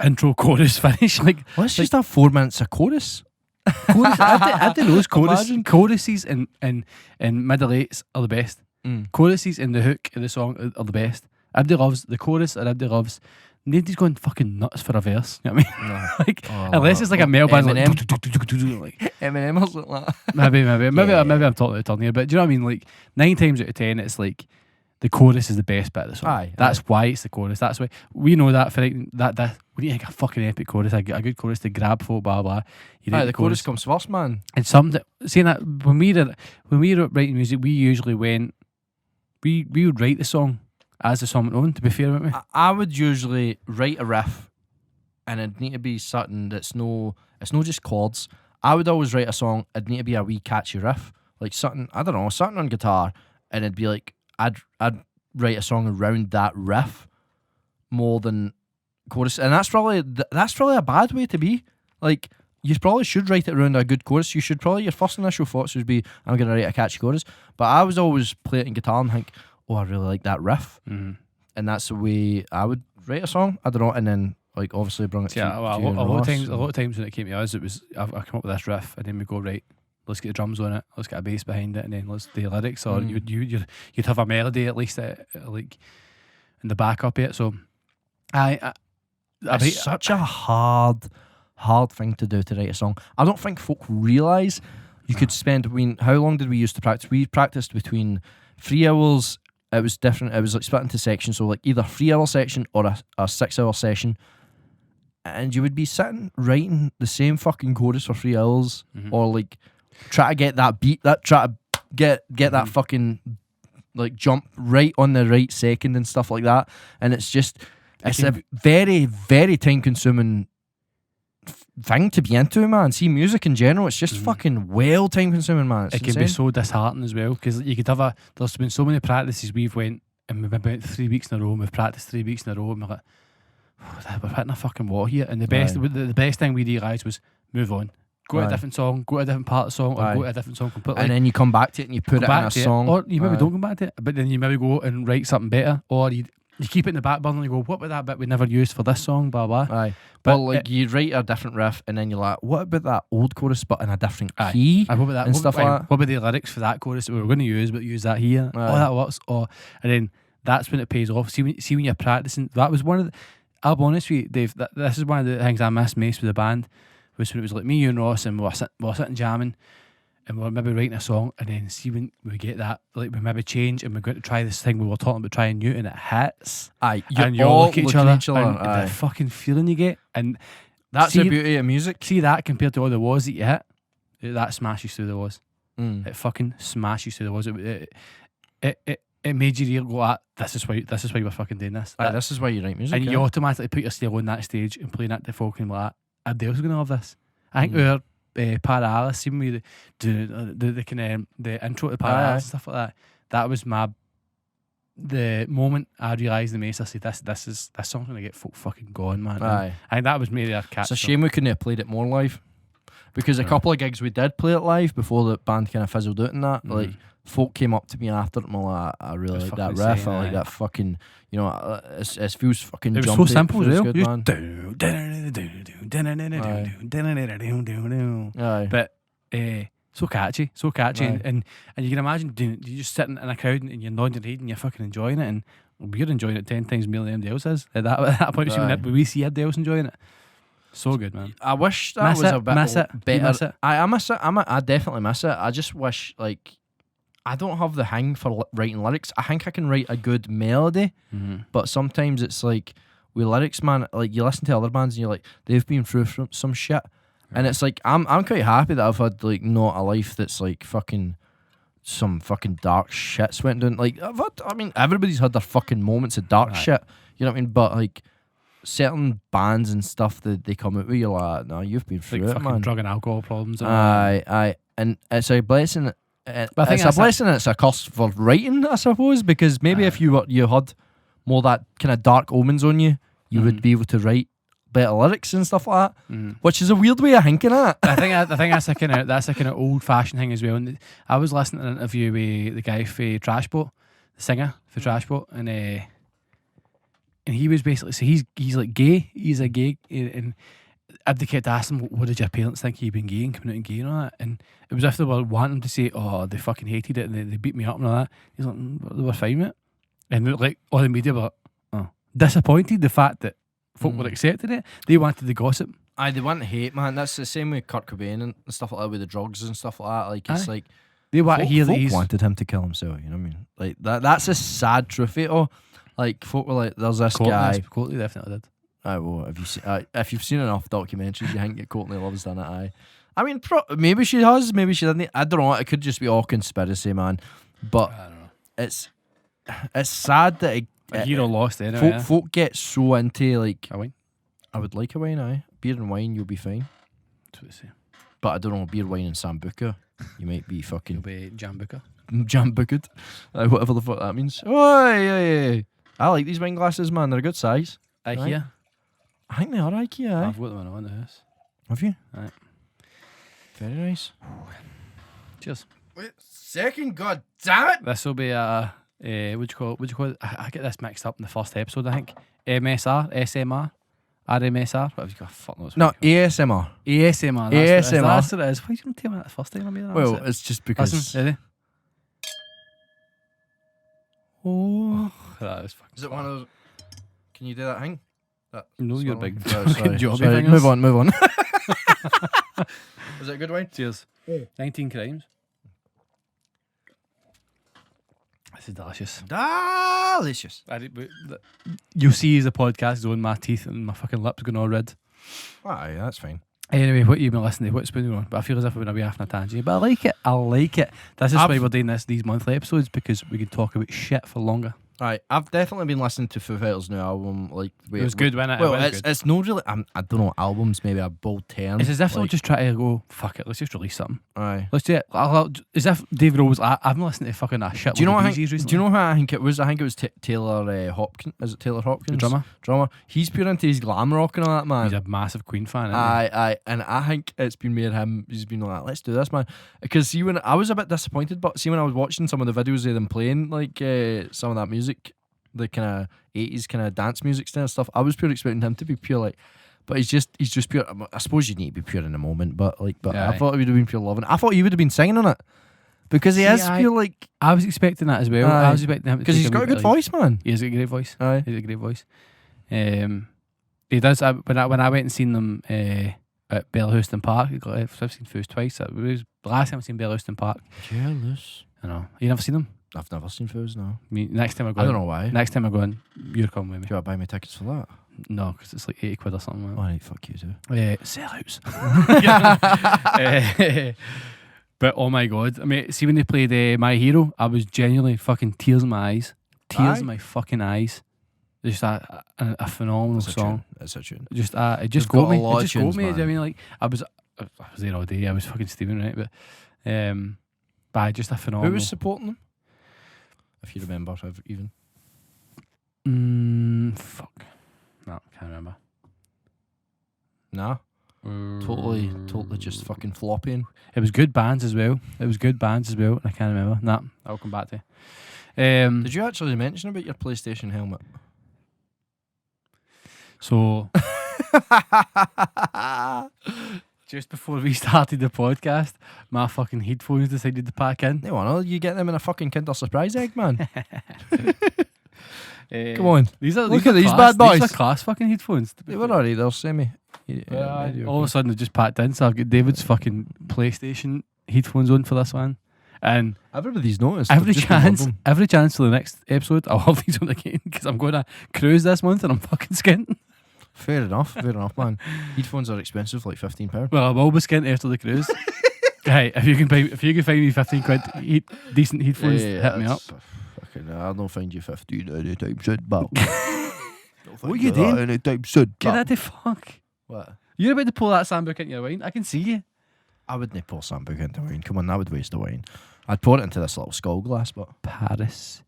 intro, chorus, finish? Like, let's just have 4 minutes of chorus. I don't know. Choruses and middle 8s are the best. Choruses and the hook of the song are the best. Everybody loves the chorus, and everybody loves. Nobody's going fucking nuts for a verse. You know what I mean? No. Like, unless it's like a male band, like Eminem was like that. Maybe I'm talking out of turn here, but do you know what I mean? Like 9 times out of 10, it's like the chorus is the best bit of the song. That's why it's the chorus. That's why we know that for that. We need like a fucking epic chorus, a good chorus to grab folk, blah blah. The chorus comes first, man. It's something. Saying that when we were writing music, we usually we would write the song as the song went on. To be fair with me, I would usually write a riff, and it'd need to be something it's no just chords. I would always write a song. It'd need to be a wee catchy riff, like something something on guitar, and it'd be like I'd write a song around that riff more than chorus, and that's probably a bad way to be. Like, you probably should write it around a good chorus. You should probably, your first initial thoughts would be, I'm going to write a catchy chorus. But I was always playing guitar and think, oh, I really like that riff, and that's the way I would write a song. I don't know, and then like obviously bring it to a lot of times when it came to us, it was I come up with this riff, and then we go, right, let's get the drums on it, let's get a bass behind it, and then let's do the lyrics, or you'd have a melody at least like in the backup of it. So it's such a hard thing to do, to write a song. I don't think folk realise you could spend how long did we used to practice? We practiced between 3 hours. It was different. It was like split into sections, so like either 3 hour section or a 6 hour session. And you would be sitting writing the same fucking chorus for 3 hours, or like try to get that beat, try to get that fucking like jump right on the right second and stuff like that. And it's a very, very time consuming thing to be into, man. See, music in general, it's just fucking well time consuming, man. It can be so disheartening as well, because you could have there's been so many practices we've went and we've been about 3 weeks in a row, and we've practiced 3 weeks in a row, and we're like, we're hitting a fucking wall here. And the best thing we realised was move on. Go to a different song, go to a different part of the song, or go to a different song completely. And then you come back to it and you put it in a song. Or you maybe don't come back to it, but then you maybe go and write something better, or you keep it in the back burner and you go, what about that bit we never used for this song, blah blah. But like you write a different riff, and then you're like, what about that old chorus but in a different key? And what about that? And stuff like that. What about the lyrics for that chorus that we were going to use, but use that here? Oh, that works. And then that's when it pays off. See when you're practicing. That was one of the. I'll be honest with you, Dave. This is one of the things I miss most with the band. Was when it was like me, you and Ross, and we were sitting jamming, and we were maybe writing a song, and then see when we get that, like we maybe change, and we're going to try this thing we were talking about trying new, and it hits. You all look at each other, and the fucking feeling you get, and that's the beauty of music. See that compared to all the walls that you hit, that smashes through the walls. It fucking smashes through the walls. It made you really go, this is why we're fucking doing this. This is why you write music. And you automatically put yourself on that stage and playing that to folk, and like, everybody else is gonna love this. I think our Para Alice, seeing me the kind of the intro to Para Alice and stuff like that. That was the moment I realised the most. I said, this song's gonna get folk fucking going, man. I think that was maybe our catch. It's a shame we couldn't have played it more live, because a couple of gigs we did play it live before the band kind of fizzled out and that. Like, folk came up to me after it and were like, I really like that riff. I like that fucking, it feels fucking jumpy. It was so simple as well. Good, man. But so catchy. And you can imagine you're just sitting in a crowd and you're nodding your head and you're fucking enjoying it, and we're enjoying it 10 times more than anybody else is. At that point, when we see everybody else enjoying it. So good, man. I wish that was a bit better. I miss it. I definitely miss it. I just wish, like, I don't have the hang for writing lyrics. I think I can write a good melody, but sometimes it's like with lyrics, man. Like, you listen to other bands and you're like, they've been through some shit, And it's like I'm quite happy that I've had like not a life that's like fucking some fucking dark shit's went down. Like everybody's had their fucking moments of dark shit. You know what I mean? But like certain bands and stuff that they come out with, you're like, no, you've been through it, man. Drug and alcohol problems. Aye, and it's a blessing. It's a blessing and it's a curse for writing, I suppose, because maybe if you had more that kind of dark omens on you, you would be able to write better lyrics and stuff like that, which is a weird way of thinking at. I think that's a kind of old fashioned thing as well. And I was listening to an interview with the guy for Trashboat, the singer for Trashboat, and he was basically he's like gay. He's a gay, and they kept asking him, what did your parents think you'd been gay and coming out and gay and all that? And it was if they were wanting to say, oh, they fucking hated it and they beat me up and all that. He's like, they were fine with it. And like all the media were disappointed the fact that folk were accepting it. They wanted the gossip. Aye, they want hate, man. That's the same with Kurt Cobain and stuff like that, with the drugs and stuff like that. Like it's like they want to hear that folk wanted him to kill himself. You know what I mean? Like that's a sad truth. Like folk were like, there's this guy. Courtney definitely did. Aye, well, if you've seen enough documentaries, you think that Courtney Love's done it. Aye, I mean, maybe she has, maybe she didn't. I don't know. It could just be all conspiracy, man. But I don't know. It's sad that a hero lost anyway. Folk get so into like a wine. I would like a wine. Aye, beer and wine, you'll be fine. That's what they say. But I don't know, beer, wine, and sambuca, you might be fucking. You'll be jambuca. Jambuca'd. Whatever the fuck that means. Oh, yeah. I like these wine glasses, man. They're a good size. IKEA. I think they are IKEA. Aye. I've got them on the house. Have you? Aye. Very nice. Cheers. Wait, second, god damn it! This will be a what do you call it? I get this mixed up in the first episode, I think. MSR, SMR, RMSR. What have you got? Fuck knows. No, ASMR. ASMR. ASMR. That's what it is. Why did you not tell me that the first time I made that? Well, it's just because. Listen, ready? Oh, that is fucking. Is it one of those? Can you do that thing? No, you're big. Sorry. Sorry. Move on. Is it a good wine? Cheers. 19 Crimes. This is delicious. Delicious. You'll see as the podcast is on, my teeth and my fucking lips going all red. Aye, that's fine. Anyway, what you've been listening to, what's been going on? But I feel as if we're going to be off on a tangent. But I like it. This is why we're doing these monthly episodes, because we can talk about shit for longer. Right, I've definitely been listening to Foo Fighters' new album. Like, it was good, wasn't it? Well, it's not really. I don't know. Albums maybe a bold term. It's as if they'll just try to go, fuck it, let's just release something. Aye, let's do it. As if David Rose. I've been listening to fucking that shit. Do you know what? Do you know who I think it was? I think it was Taylor Hopkins. Is it Taylor Hopkins? The drummer. He's pure into his glam rock and all that, man. He's a massive Queen fan. Isn't Aye, and I think it's been me and him. He's been like, let's do this, man. Because see, when I was a bit disappointed, but see when I was watching some of the videos of them playing, like some of that music, the kind of 80s kind of dance music style stuff, I was pure expecting him to be pure like, but he's just pure. I suppose you need to be pure in the moment, but yeah, I thought he would have been pure loving. I thought he would have been singing on it because he is pure like. I was expecting that as well. I was expecting him because he's got a good voice, man. He has a great voice. Aye, he's a great voice. He does. When I went and seen them at Bellehouston Park, I've seen Foos twice. It was the last time I've seen Bellehouston Park. Jealous. I know. You never seen them? I've never seen Foos, no. Next time I go, I don't know why. Next time I go in, you're coming with me. Do you want to buy me tickets for that? No, because it's like 80 quid or something. Like that. Alright, fuck you too. Sellouts. But oh my god, I mean, see when they played My Hero, I was genuinely fucking tears in my eyes. Tears in my fucking eyes. Just a phenomenal song. It's a tune. It just got me. It just got me. Do you know what I mean? Like I was there all day. I was fucking steaming, right? But just a phenomenal. Who was supporting them? If you remember, even. Fuck. No, can't remember. Nah. Totally just fucking flopping. It was good bands as well. I can't remember. Nah, I'll come back to. Did you actually mention about your PlayStation helmet? So, just before we started the podcast, my fucking headphones decided to pack in. No, you get them in a fucking Kinder Surprise egg, man. Come on, look at these bad boys. These are class fucking headphones. They were alright. They'll semi. All of a sudden, they just packed in. So I've got David's fucking PlayStation headphones on for this one, and everybody's noticed. Every chance for the next episode, I'll have these on again because I'm going to cruise this month and I'm fucking skinting. Fair enough, man. Headphones are expensive, like £15. Well, I'm always getting after the cruise. Hey, if you can find me 15 quid decent headphones, hit me up. Fucking, I don't find you 15 anytime soon, but what are you doing? Anytime soon. Get that the fuck. What? You're about to pull that Sambuca into your wine. I can see you. I wouldn't pour Sambuca into wine. Come on, that would waste the wine. I'd pour it into this little skull glass, but PVRIS.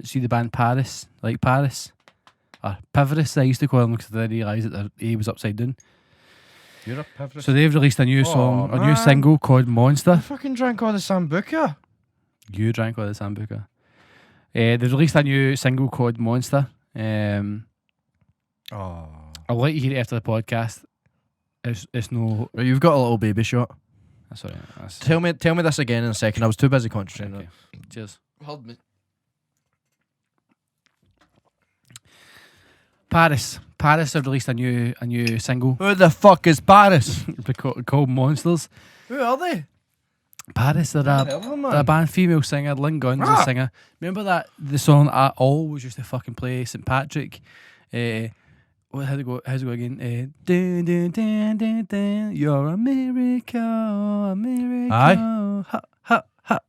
See the band PVRIS? Like Paris? Or PVRIS, I used to call them because I realised that their A was upside down. You're a PVRIS. So they've released a new song, a new single called Monster. I fucking drank all the Sambuca. You drank all the Sambuca. They've released a new single called Monster. I'll let you hear it after the podcast. It's no. Right, you've got a little baby shot. Sorry. Tell me this again in a second. I was too busy concentrating. Okay. Cheers. Hold me. Paris have released a new single. Who the fuck is Paris? called Monsters. Who are they? Paris, they're a band, female singer, Lynn Gunn's a singer. Remember the song I always used to fucking play, St. Patrick? How's it go again? Dun, dun, dun, dun, dun, you're a miracle, Aye. Ha, ha, ha.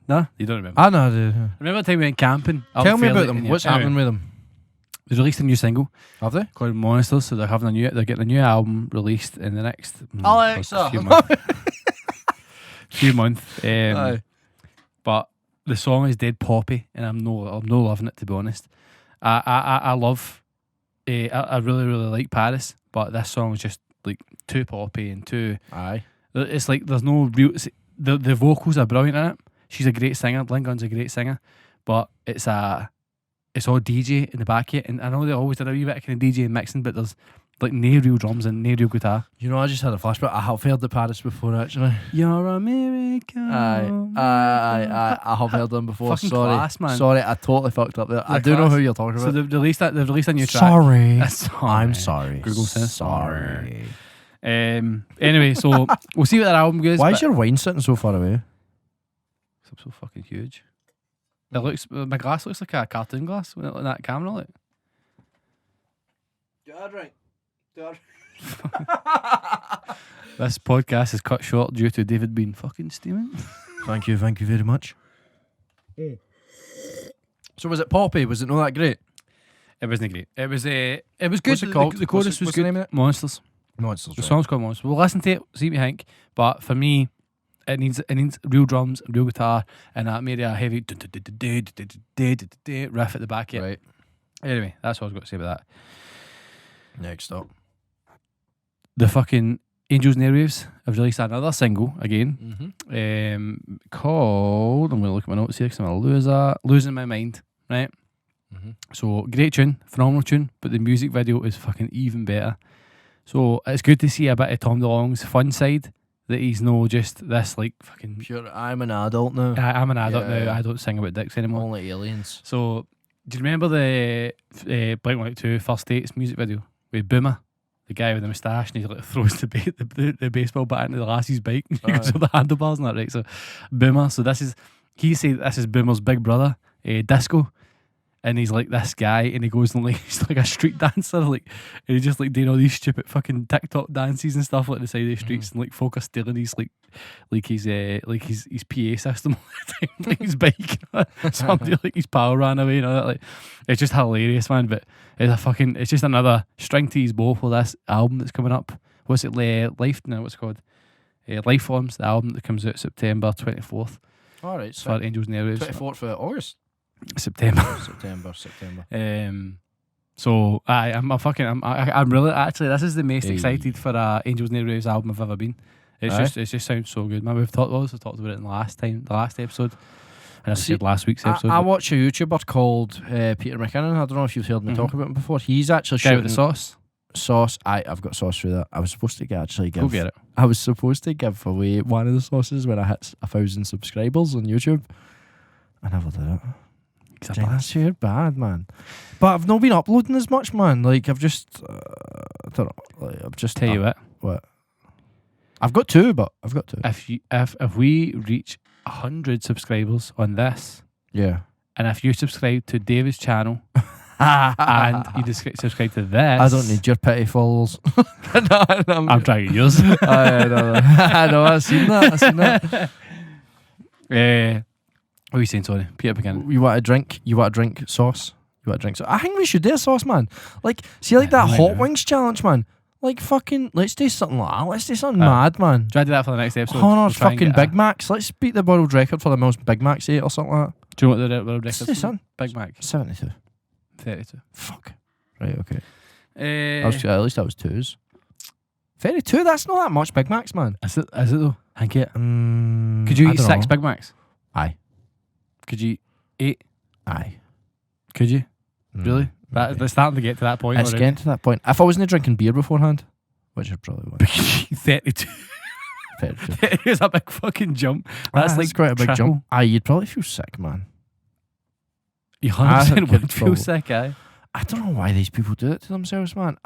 No, you don't remember. I know. Dude. Remember the time we went camping? Tell me about them. What's happening with them? They released a new single. Have they? Called Monsters, so they're getting a new album released in the next Alexa. few months. Aye. But the song is dead poppy, and I'm no loving it, to be honest. I really like Paris, but this song is just like too poppy and too. Aye. It's like there's no real. The vocals are brilliant in it. She's a great singer. Lynn Gunn's a great singer, but it's all DJ in the back here, and I know they always did a wee bit of kind of DJ and mixing, but there's like no real drums and no real guitar. You know, I just had a flashback. I have heard the Paris before, actually. You're a miracle. I have heard them before. Fucking Sorry, class, man. Sorry, I totally fucked up there. I do class. know who you're talking about. So they've released a new track. Sorry. Sorry. I'm sorry. Google says sorry. Anyway, so we'll see what that album goes. Why is your wine sitting so far away? I'm so fucking huge. My glass looks like a cartoon glass with that camera light. This podcast is cut short due to David being fucking steaming. Thank you very much. So was it poppy? Was it not that great? It wasn't great. It was good. What's it called? The chorus was what's good. the name of it? Monsters. Monsters. The song's called Monsters. We'll listen to it, see what you think. But for me, it needs real drums, real guitar, and that maybe a heavy riff at the back. Yeah. Right. Anyway, that's what I was going to say about that. Next up. The fucking Angels and Airwaves have released another single again. Called, I'm going to look at my notes here because I'm losing my mind, right? So great tune, phenomenal tune, but the music video is fucking even better. So it's good to see a bit of Tom DeLonge's fun side, that he's no just this like fucking pure, I'm an adult now. I'm an adult now, I don't sing about dicks anymore. Only aliens. So do you remember the Blink-182 First Dates music video with Boomer? The guy with the moustache, and he like throws the baseball bat into the lassie's bike because of the handlebars and that, right? So Boomer, he said this is Boomer's big brother, Disco, and he's like this guy, and he goes and like he's like a street dancer, like, and he's just like doing all these stupid fucking TikTok dances and stuff like the side of the streets, and like folk are stealing his his PA system all the time, like his bike. Somebody like his pal ran away, you know that, like it's just hilarious, man. But it's just another string to his bow for this album that's coming up. What's it? Life now? What's it called? Lifeforms, the album that comes out September 24th. All right, so for Angels and Airwaves. 24th of August. September. So I'm really actually, this is the most excited for Angels and Airwaves album I've ever been. It just sounds so good, man. We've also talked about it in the last episode, and I said last week's episode. I watch a YouTuber called Peter McKinnon. I don't know if you've heard me talk about him before. He's actually shooting with the sauce. I've got sauce through that. I was supposed to give. Go get it. I was supposed to give away one of the sauces when I hit 1,000 subscribers on YouTube. I never did it. That's you're bad, man. But I've not been uploading as much, man. Like I've just, I don't know. Like I've just tell you what. I've got two. If we reach 100 subscribers on this, yeah, and if you subscribe to David's channel, and you subscribe to this. I don't need your pity followers. I'm trying to get yours. I know. I've seen that. What are you saying, sorry? Peter Buchanan. You want a drink? You want a drink sauce? You want a drink sauce? I think we should do a sauce, man. Like, see, like that hot wings challenge, man. Like, fucking, let's do something like that. Let's do something mad, man. Try to do that for the next episode. Oh no, it's fucking Big Macs. Let's beat the world record for the most Big Macs ate or something like that. Do you know what the world Let's record do something. Big Mac? 72. 32. Fuck. Right, okay. At least that was 2s. 32? That's not that much Big Macs, man. Is it though? I think it. Could I you eat don't 6 know. Big Macs? Aye. Could you eat 8? Aye. Could you? Really? They're starting to get to that point. It's getting to that point. If I wasn't drinking beer beforehand, which I probably would. 32. 32. It's a big fucking jump. That's like quite a big triple. jump. Aye, you'd probably feel sick, man. You I 100% could would feel probably- sick, eh? I don't know why these people do it to themselves, man.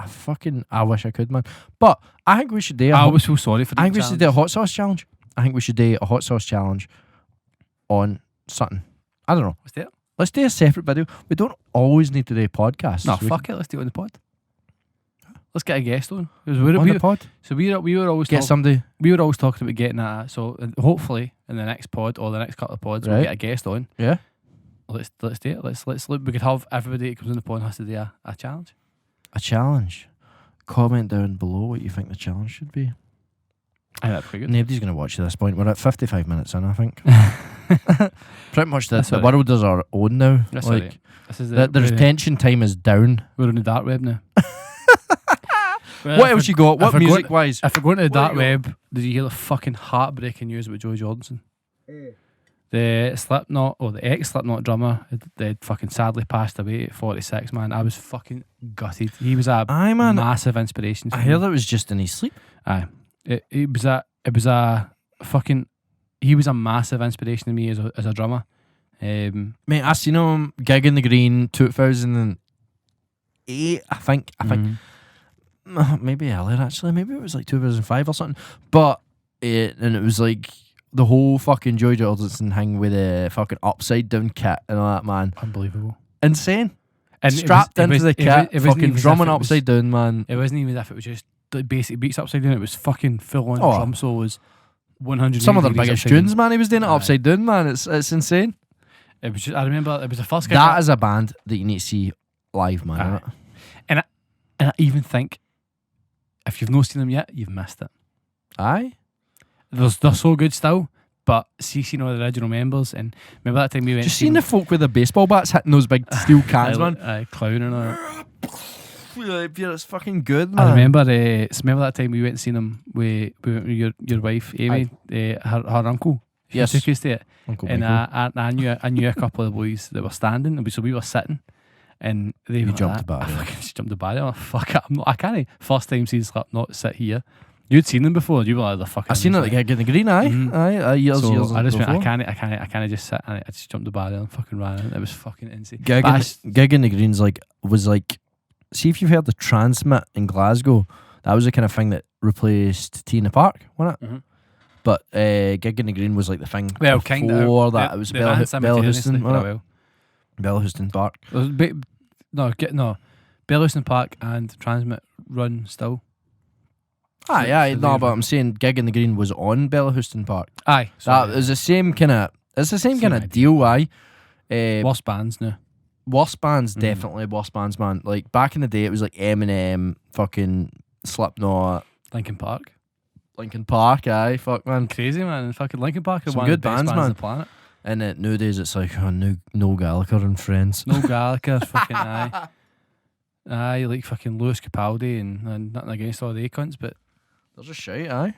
I wish I could, man. But I think we should do I always feel sorry for them. I think we should do a hot sauce challenge. I think we should do a hot sauce challenge on something. I don't know. What's that? Let's do a separate video. We don't always need to do podcasts. No, We fuck it. Let's do it on the pod. Let's get a guest on. 'Cause can- on the pod. So we were always Get somebody. we were always talking about getting that. So hopefully in the next pod or the next couple of pods we'll Right. get a guest on. Yeah. Let's do it. Let's look. We could have everybody that comes on the pod has to do a challenge. A challenge. Comment down below what you think the challenge should be. I think that's pretty good. Nobody's going to watch to this point. We're at 55 minutes in, I think. Pretty much That's the all right. world is our own now. That's like alright. This is the retention time is down. we're on the dark web now. Well, What if else we're- you got? if What we're going- music wise? If we're going to the What dark you got? web, did you hear the fucking heartbreaking news about Joey Jordison? The Slipknot or the ex-Slipknot drummer, they fucking sadly passed away at 46. Man, I was fucking gutted. He was a Aye, man. massive inspiration. I for heard me. it was just in his sleep. Aye, it was a fucking. He was a massive inspiration to me as a drummer. Mate, I seen him gig in the Green 2008, I think. Mhm. Maybe earlier actually. Maybe it was like 2005 or something. But and it was like the whole fucking Joey Jordison thing with the fucking upside down kit and all that, man. Unbelievable. Insane. And Strapped into the kit, wasn't fucking even as if drumming it was- upside down, man. It wasn't even as if it was just the basic beats upside down. It was fucking full on Oh. drum solos. 100. Some of their biggest tunes, man. He was doing it Aye. upside down, man. It's insane. It was just, I remember it was the first. That is a band that you need to see live, man. Aye. innit? And I even think if you've not seen them yet, you've missed it. Aye. They're so good still. But seeing all the original members, and remember that time we went. Just seeing the folk with the baseball bats hitting those big steel cans, man. Clowning on it. Yeah, it's fucking good, I man. remember that time we went and seen them we went with your wife Amy, her uncle. She Yes. took us to it, Uncle and Meco. I knew a couple of the boys that were standing, so we were sitting, and they You were jumped like, the barrier. I fucking just jumped the barrier. I'm like, fuck it, I can't. First time seeing Slipknot sit here. You'd seen them before. You were like the fucking. I seen it at the gig in the Green, aye. Mhm. Aye, years So years I just went, before. I can't just sit, and I just jumped the barrier and fucking ran in. It was fucking insane. Gig But in I the, gig in the Greens was like, see if you've heard the Transmit in Glasgow. That was the kind of thing that replaced T in the Park, wasn't it? Mhm. But Gig in the Green was like the thing Well, before kind of. that. It was Bellahouston, wasn't it? Bellahouston Park. Bellahouston Park and Transmit run still. Aye, So- aye, so no, they're- but I'm saying Gig in the Green was on Bellahouston Park. Aye, That is the same kind of. It's the same Same kind of idea. deal, aye. worst bands now. Worst bands, Mhm. definitely worst bands, man. Like back in the day, it was like Eminem, fucking Slipknot, Linkin Park, Linkin Park, aye, fuck man. crazy man. Fucking Linkin Park are Some one of good the best bands, bands on man. the planet. And nowadays it's like no Gallagher and friends. No Gallagher, fucking aye, like fucking Lewis Capaldi and nothing against all the cunts, but They're just shite, aye.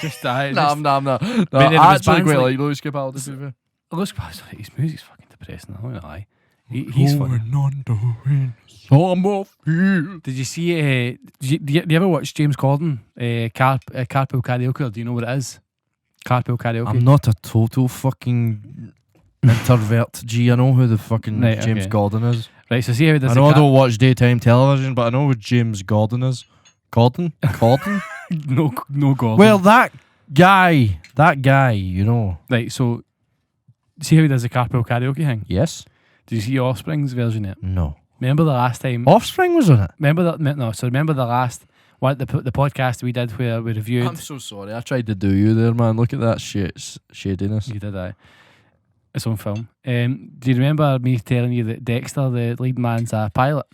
just aye. No, I'm not. No, then I there was actually bands quite like- like Lewis Capaldi. to be fair. Lewis Capaldi, his music's fucking depressing. I'm not gonna lie. He's funny. on the summer field. Did you see? Do you ever watch James Corden? Carpool Karaoke. Or do you know what it is? Carpool Karaoke. I'm not a total fucking introvert. Gee, I know who the fucking Right, James okay. Gordon is. Right. So see how there's I know I don't watch daytime television, but I know who James Gordon is. Gordon? no Gordon. Well, that guy, you know. right. So see how he does the Carpool Karaoke thing. Yes. Did you see Offspring's version yet? No. Remember the last time? Offspring was on it? Remember that? No, so remember the last one, the podcast we did where we reviewed. I'm so sorry. I tried to do you there, man. Look at that shadiness. You did that. It's on film. Do you remember me telling you that Dexter, the lead man's a pilot?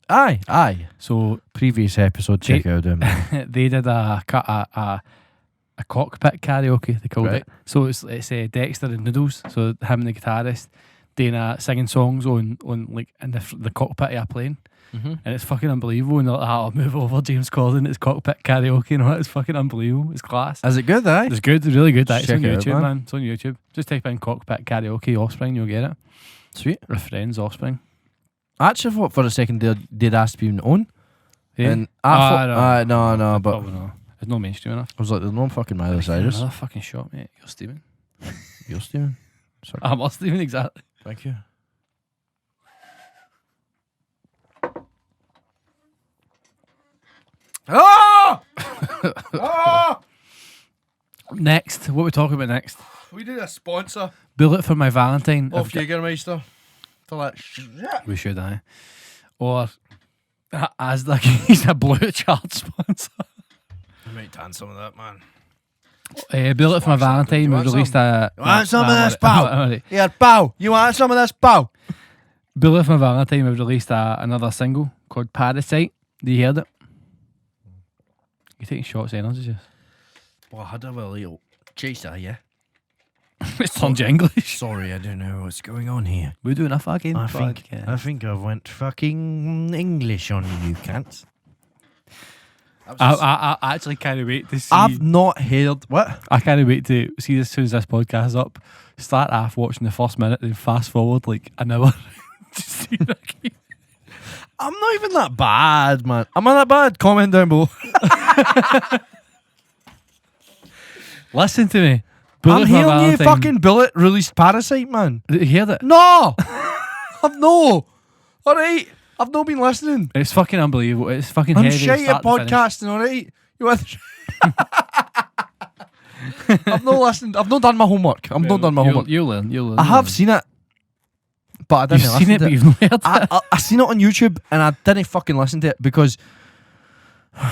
Aye. So previous episode, check out him. they did a cockpit karaoke, they called it. So it's Dexter and Noodles, so him and the guitarist doing singing songs on like in the cockpit of a plane. And it's fucking unbelievable. And they're like, I'll move over James Corden, it's cockpit karaoke and all that. It's fucking unbelievable. It's class. Is it good, aye? It's good, it's really good. It's on Check it YouTube, out, man. It's on YouTube. Just type in cockpit karaoke Offspring, you'll get it. Sweet. Or Friends Offspring. I actually thought for a second they'd asked to be on. Yeah. And I thought, no, but probably not. It's not mainstream enough. I was like, there's no fucking Miley Cyrus. Another fucking shot, mate. You're Steven. You're Steven. Sorry. I'm not Steven, exactly. Thank you. Oh! Oh! Next, what are we talking about next? We did a sponsor Bullet for my Valentine. of Jägermeister for that shit. We should, aye. Or as like he's a blue chart sponsor. I might tan some of that, man. Bullet for my Valentine. You We want released some? a. You want some of this, pal? pal? Yeah, bow. You want some of this, bow? Bullet for my Valentine. We've released another single called Parasite. Do you hear it? You're taking shots, energy just. Well, I had a little chaser, yeah. It's turned to English. Sorry, I don't know what's going on here. We're doing a fucking I podcast. think I went fucking English on you, cunts. I actually can't wait to see. I've not heard what. I can't wait to see as soon as this podcast is up. Start off watching the first minute, then fast forward like an hour. To see that again. I'm not even that bad, man. Am I that bad? Comment down below. Listen to me. I'm hearing you fucking Bullet released Parasite, man. Did you hear that? No! I've no. Alright. I've not been listening. It's fucking unbelievable. It's fucking I'm heavy. shite at podcasting, alright? You want I've not listened. I've not done my homework. I've not done my homework. You'll learn. I have seen it. But I didn't You've listen seen it, to but you've not heard it. I seen it on YouTube and I didn't fucking listen to it because there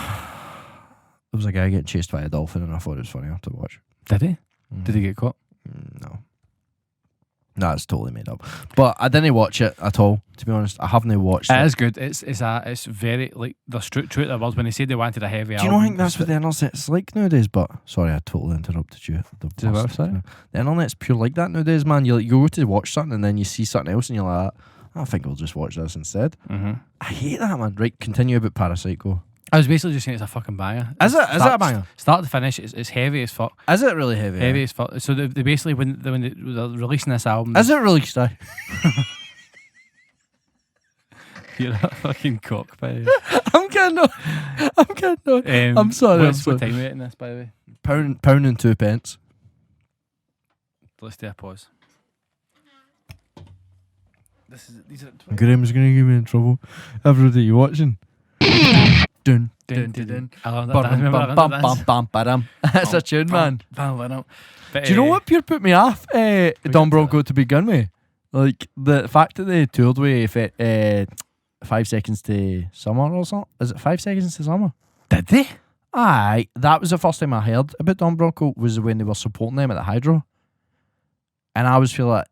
was a guy getting chased by a dolphin and I thought it was funny to watch. Did he? Did he get caught? No. No, it's totally made up. But I didn't watch it at all, to be honest. I haven't watched it. It is good. It's very like they're true to their words when they said they wanted a heavy Do you album. not think that's what the internet's like nowadays? But sorry, I totally interrupted you. The website? The internet's pure like that nowadays, man. You go to watch something and then you see something else and you're like, I think I'll just watch this instead. Mm-hmm. I hate that, man. Right, continue about Parasite, go. I was basically just saying it's a fucking banger. Is it a banger? Start to finish, it's heavy as fuck. Is it really heavy? Heavy as fuck. So they basically when they're releasing this album, Is it really, Sty? you're a fucking cock, by the way. I'm kidding on. I'm sorry. What time are we at in this, by the way? Pound and 2 pence. Let's do a pause. These are Graham's gonna get me in trouble. Everybody you watching. Dun dun dun dun. That's a tune, man. Do you know what pure put me off? Don Bronco to begin with, like the fact that they toured with 5 Seconds to Summer or something. Is it 5 Seconds to Summer? Did they? Aye, that was the first time I heard about Don Bronco. Was when they were supporting them at the Hydro, and I was feeling like,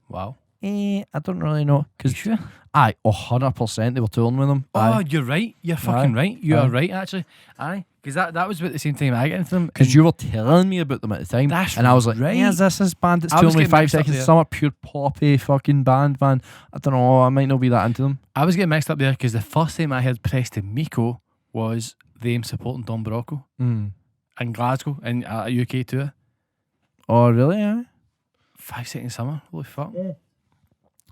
wow. I don't really know. You sure? Aye, 100% they were touring with them. Oh, Aye. you're right. You're fucking right. You are right, actually. Aye. Because that was about the same time I got into them. Because you were telling me about them at the time. That's and I was like, right. yeah, is this band that's I was touring with getting 5 mixed up Seconds there. to Summer? Pure poppy fucking band, man. I don't know, I might not be that into them. I was getting mixed up there because the first time I heard Preston Meco was them supporting Don Bronco in Glasgow in a UK tour. Oh, really? Yeah. 5 Seconds Summer. Holy fuck.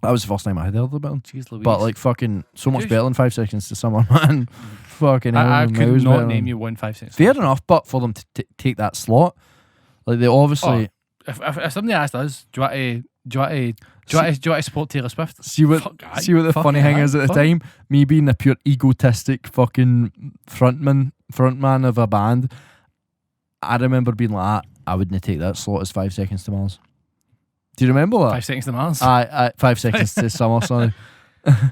That was the first time I had heard about them. Jeez Louise. But like fucking so much Jeez. better than 5 Seconds to Summer, man. Fucking hell. I could miles not better name than- you 1 5 Seconds. Fair enough, but for them to take that slot, like they obviously If somebody asked us, do you want to support Taylor Swift? see what the funny thing is at the time, me being a pure egotistic fucking frontman of a band, I remember being like, I wouldn't take that slot as 5 Seconds to Mars. Do you remember that? 5 Seconds to Mars. Aye, 5 Seconds to Summer, sorry.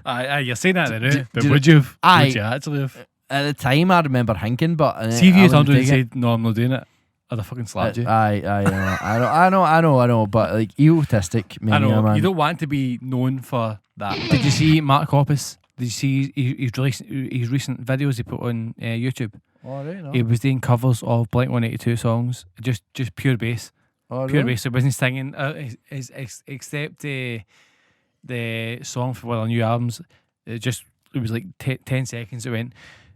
Aye, you're saying that there, but do- would you have? Aye. Would you actually have? At the time, I remember thinking, but See if you I turned wouldn't around and take it. said, "No, I'm not doing it," I'd have fucking slapped you. I know, but like egotistic, I know, man. you don't want to be known for that. Did you see Mark Hoppus? Did you see his recent videos he put on YouTube? Oh, right, no. He was doing covers of Blink-182 songs, just pure bass. Oh, Pure really? bass. So he wasn't singing, except the song for one of the new albums. It was like 10 seconds. It went,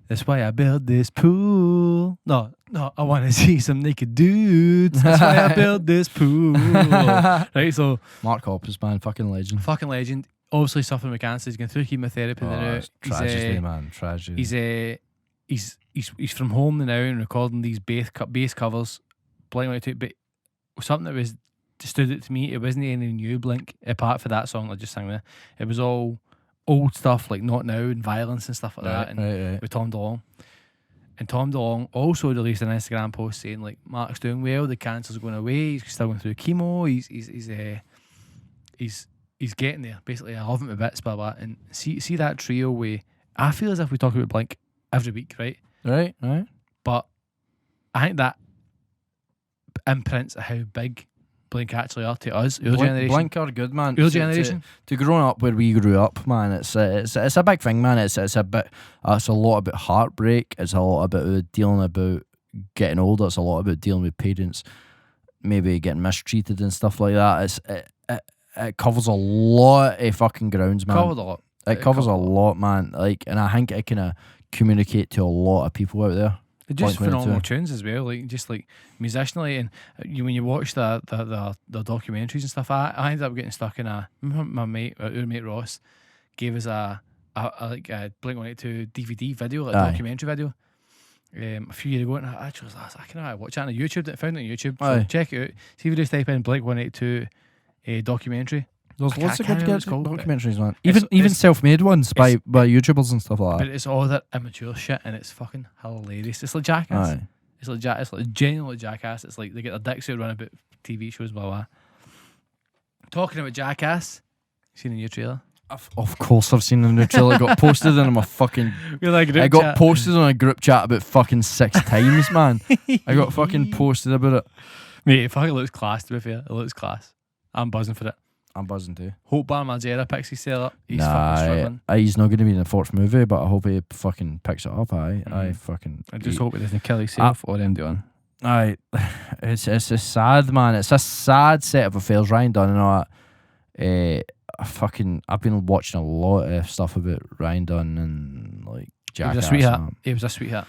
"That's why I built this pool. No, I want to see some naked dudes. That's why I built this pool." Right, so Mark Hoppus, man, fucking legend. fucking legend. Obviously suffering with cancer. He's going through chemotherapy now. It's tragedy, man, tragedy. He's from home now and recording these bass covers, Blink-182. But something that was stood out to me, it wasn't any new Blink apart from that song I just sang there. It was all old stuff like Not Now and Violence and stuff like that. And Right. with Tom DeLonge. And Tom DeLonge also released an Instagram post saying like, Mark's doing well, the cancer's going away, he's still going through chemo, he's getting there. Basically, I love him to bits, blah blah. And see that trio where I feel as if we talk about Blink every week, right? Right. But I think that imprints how big Blink actually are to us, our generation. Blink are good, man. Our generation. To growing up where we grew up, man, it's a big thing, man. It's a lot about heartbreak. It's a lot about dealing about getting older. It's a lot about dealing with parents maybe getting mistreated and stuff like that. It covers a lot of fucking grounds, man. Covered a lot. It covers a lot, man. Like, and I think it can communicate to a lot of people out there. They're just Blink-182. phenomenal tunes as well, like just like musicianally, and when you watch the documentaries and stuff, I ended up getting stuck in our mate Ross gave us a Blink-182 DVD video, like documentary video, a few years ago, and I actually was I can watch that on YouTube. I found it on YouTube. So check it out. See if you just type in Blink-182 documentary. There's lots of good documentaries, man. It's Even self-made ones by YouTubers and stuff like But that. it's all that immature shit, and it's fucking hilarious. It's like Jackass. Aye. It's like genuinely Jackass. It's like they get their dicks out running about TV shows, blah blah. Talking about Jackass, you seen the new trailer? Of course, I've seen the new trailer. It got posted in my fucking. I got posted on a group chat about fucking 6 times, man. I got fucking posted about it. Mate, it fucking looks class. To be fair, it looks class. I'm buzzing for it. I'm buzzing too. Hope Bam Margera picks his tail up. He's fucking struggling. He's not going to be in the 4th movie, but I hope he fucking picks it up. I just hope he doesn't kill himself or him doing. Aye, it's a sad, man. It's a sad set of affairs. Ryan Dunn and all that. I've been watching a lot of stuff about Ryan Dunn and like Jackass. He was a sweetheart. He was a sweetheart.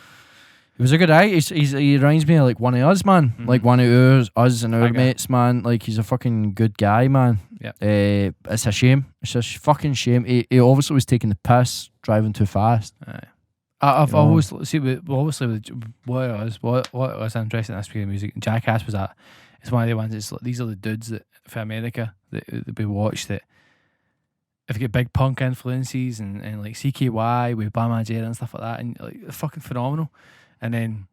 He was a good guy. He reminds me of like one of us, man. Mm-hmm. Like one of us and our mates, man. Like he's a fucking good guy, man. Yeah. It's a shame. It's a fucking shame. He obviously was taking the piss, driving too fast. Aye. I've always see obviously with what was interesting in this piece of music. Jackass was that. It's one of the ones. It's like, these are the dudes that for America that we watch that. If you get big punk influences and like CKY with Bam Margera and stuff like that, and like they're fucking phenomenal. And then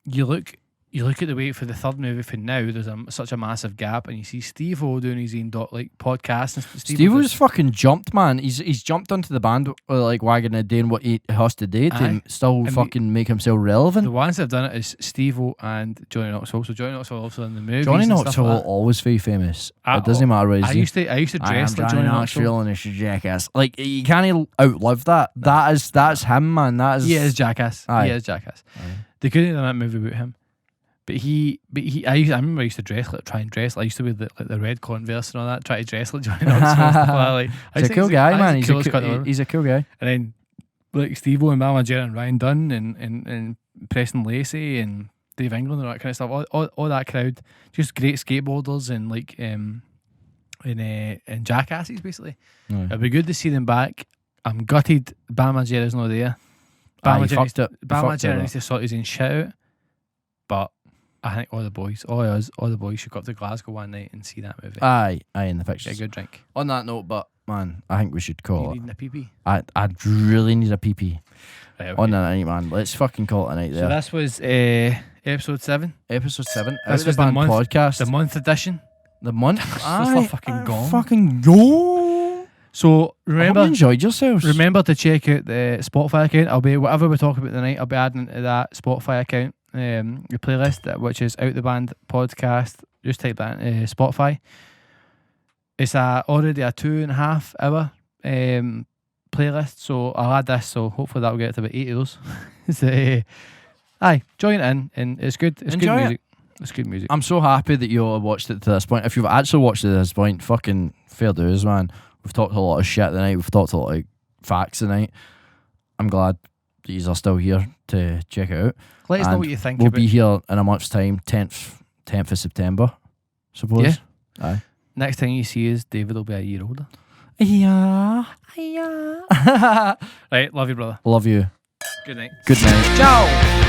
you look at the way for the third movie for now. There's such a massive gap, and you see Steve-O doing his own podcast. And Steve-O's fucking jumped, man. He's jumped onto the band like wagon and doing what he has to do to still fucking make himself relevant. The ones that have done it is Steve-O and Johnny Knoxville. So Johnny Knoxville also in the movie. Johnny Knoxville will always be famous. It doesn't matter what I used to dress like Johnny Knoxville, and it's Jackass. Like you can't outlive that. No. That's him, man. He is Jackass. Aye. He is Jackass. Aye. They couldn't have done that movie without him. But I remember I used to try and dress. I used to wear the red Converse and all that. Try to dress like Johnny Knoxville. He's a cool guy, man. He's a cool guy. And then like Steve-O and Bam Margera and Ryan Dunn and Preston Lacey and Dave England and all that kind of stuff. All that crowd, just great skateboarders and like and jackasses basically. Right. It'd be good to see them back. I'm gutted Bam Margera's not there. Bam Margera needs to sort his own shit out. But I think all the boys should go up to Glasgow one night and see that movie. Aye, in the pictures. Get a good drink. On that note, but man, I think we should call it. You need a PP? I'd really need a PP. Right, okay. On that night, man. Let's fucking call it a night there. So this was episode 7. Episode 7. This was the month podcast. The month edition. The month. They're fucking gone. Fucking gone. So I hope remember, you enjoyed yourselves. remember to check out the Spotify account. I'll be whatever we talk about tonight. I'll be adding to that Spotify account, the playlist, which is Out the Band podcast. Just type that in Spotify. It's already a 2.5 hour playlist, so I'll add this. So hopefully that'll get to about 8 hours. So, aye, join in, and it's good. It's Enjoy good it. music. It's good music. I'm so happy that you all watched it to this point. If you've actually watched it to this point, fucking fair dues, man. We've talked a lot of shit tonight. We've talked a lot of facts tonight. I'm glad that you are still here to check it out. Let us know And what you think. We'll about be here in a month's time, 10th of September, suppose. Yeah. Aye. Next time you see us, David will be a year older. Yeah. Right, love you, brother. Love you. Good night. Good night. Ciao.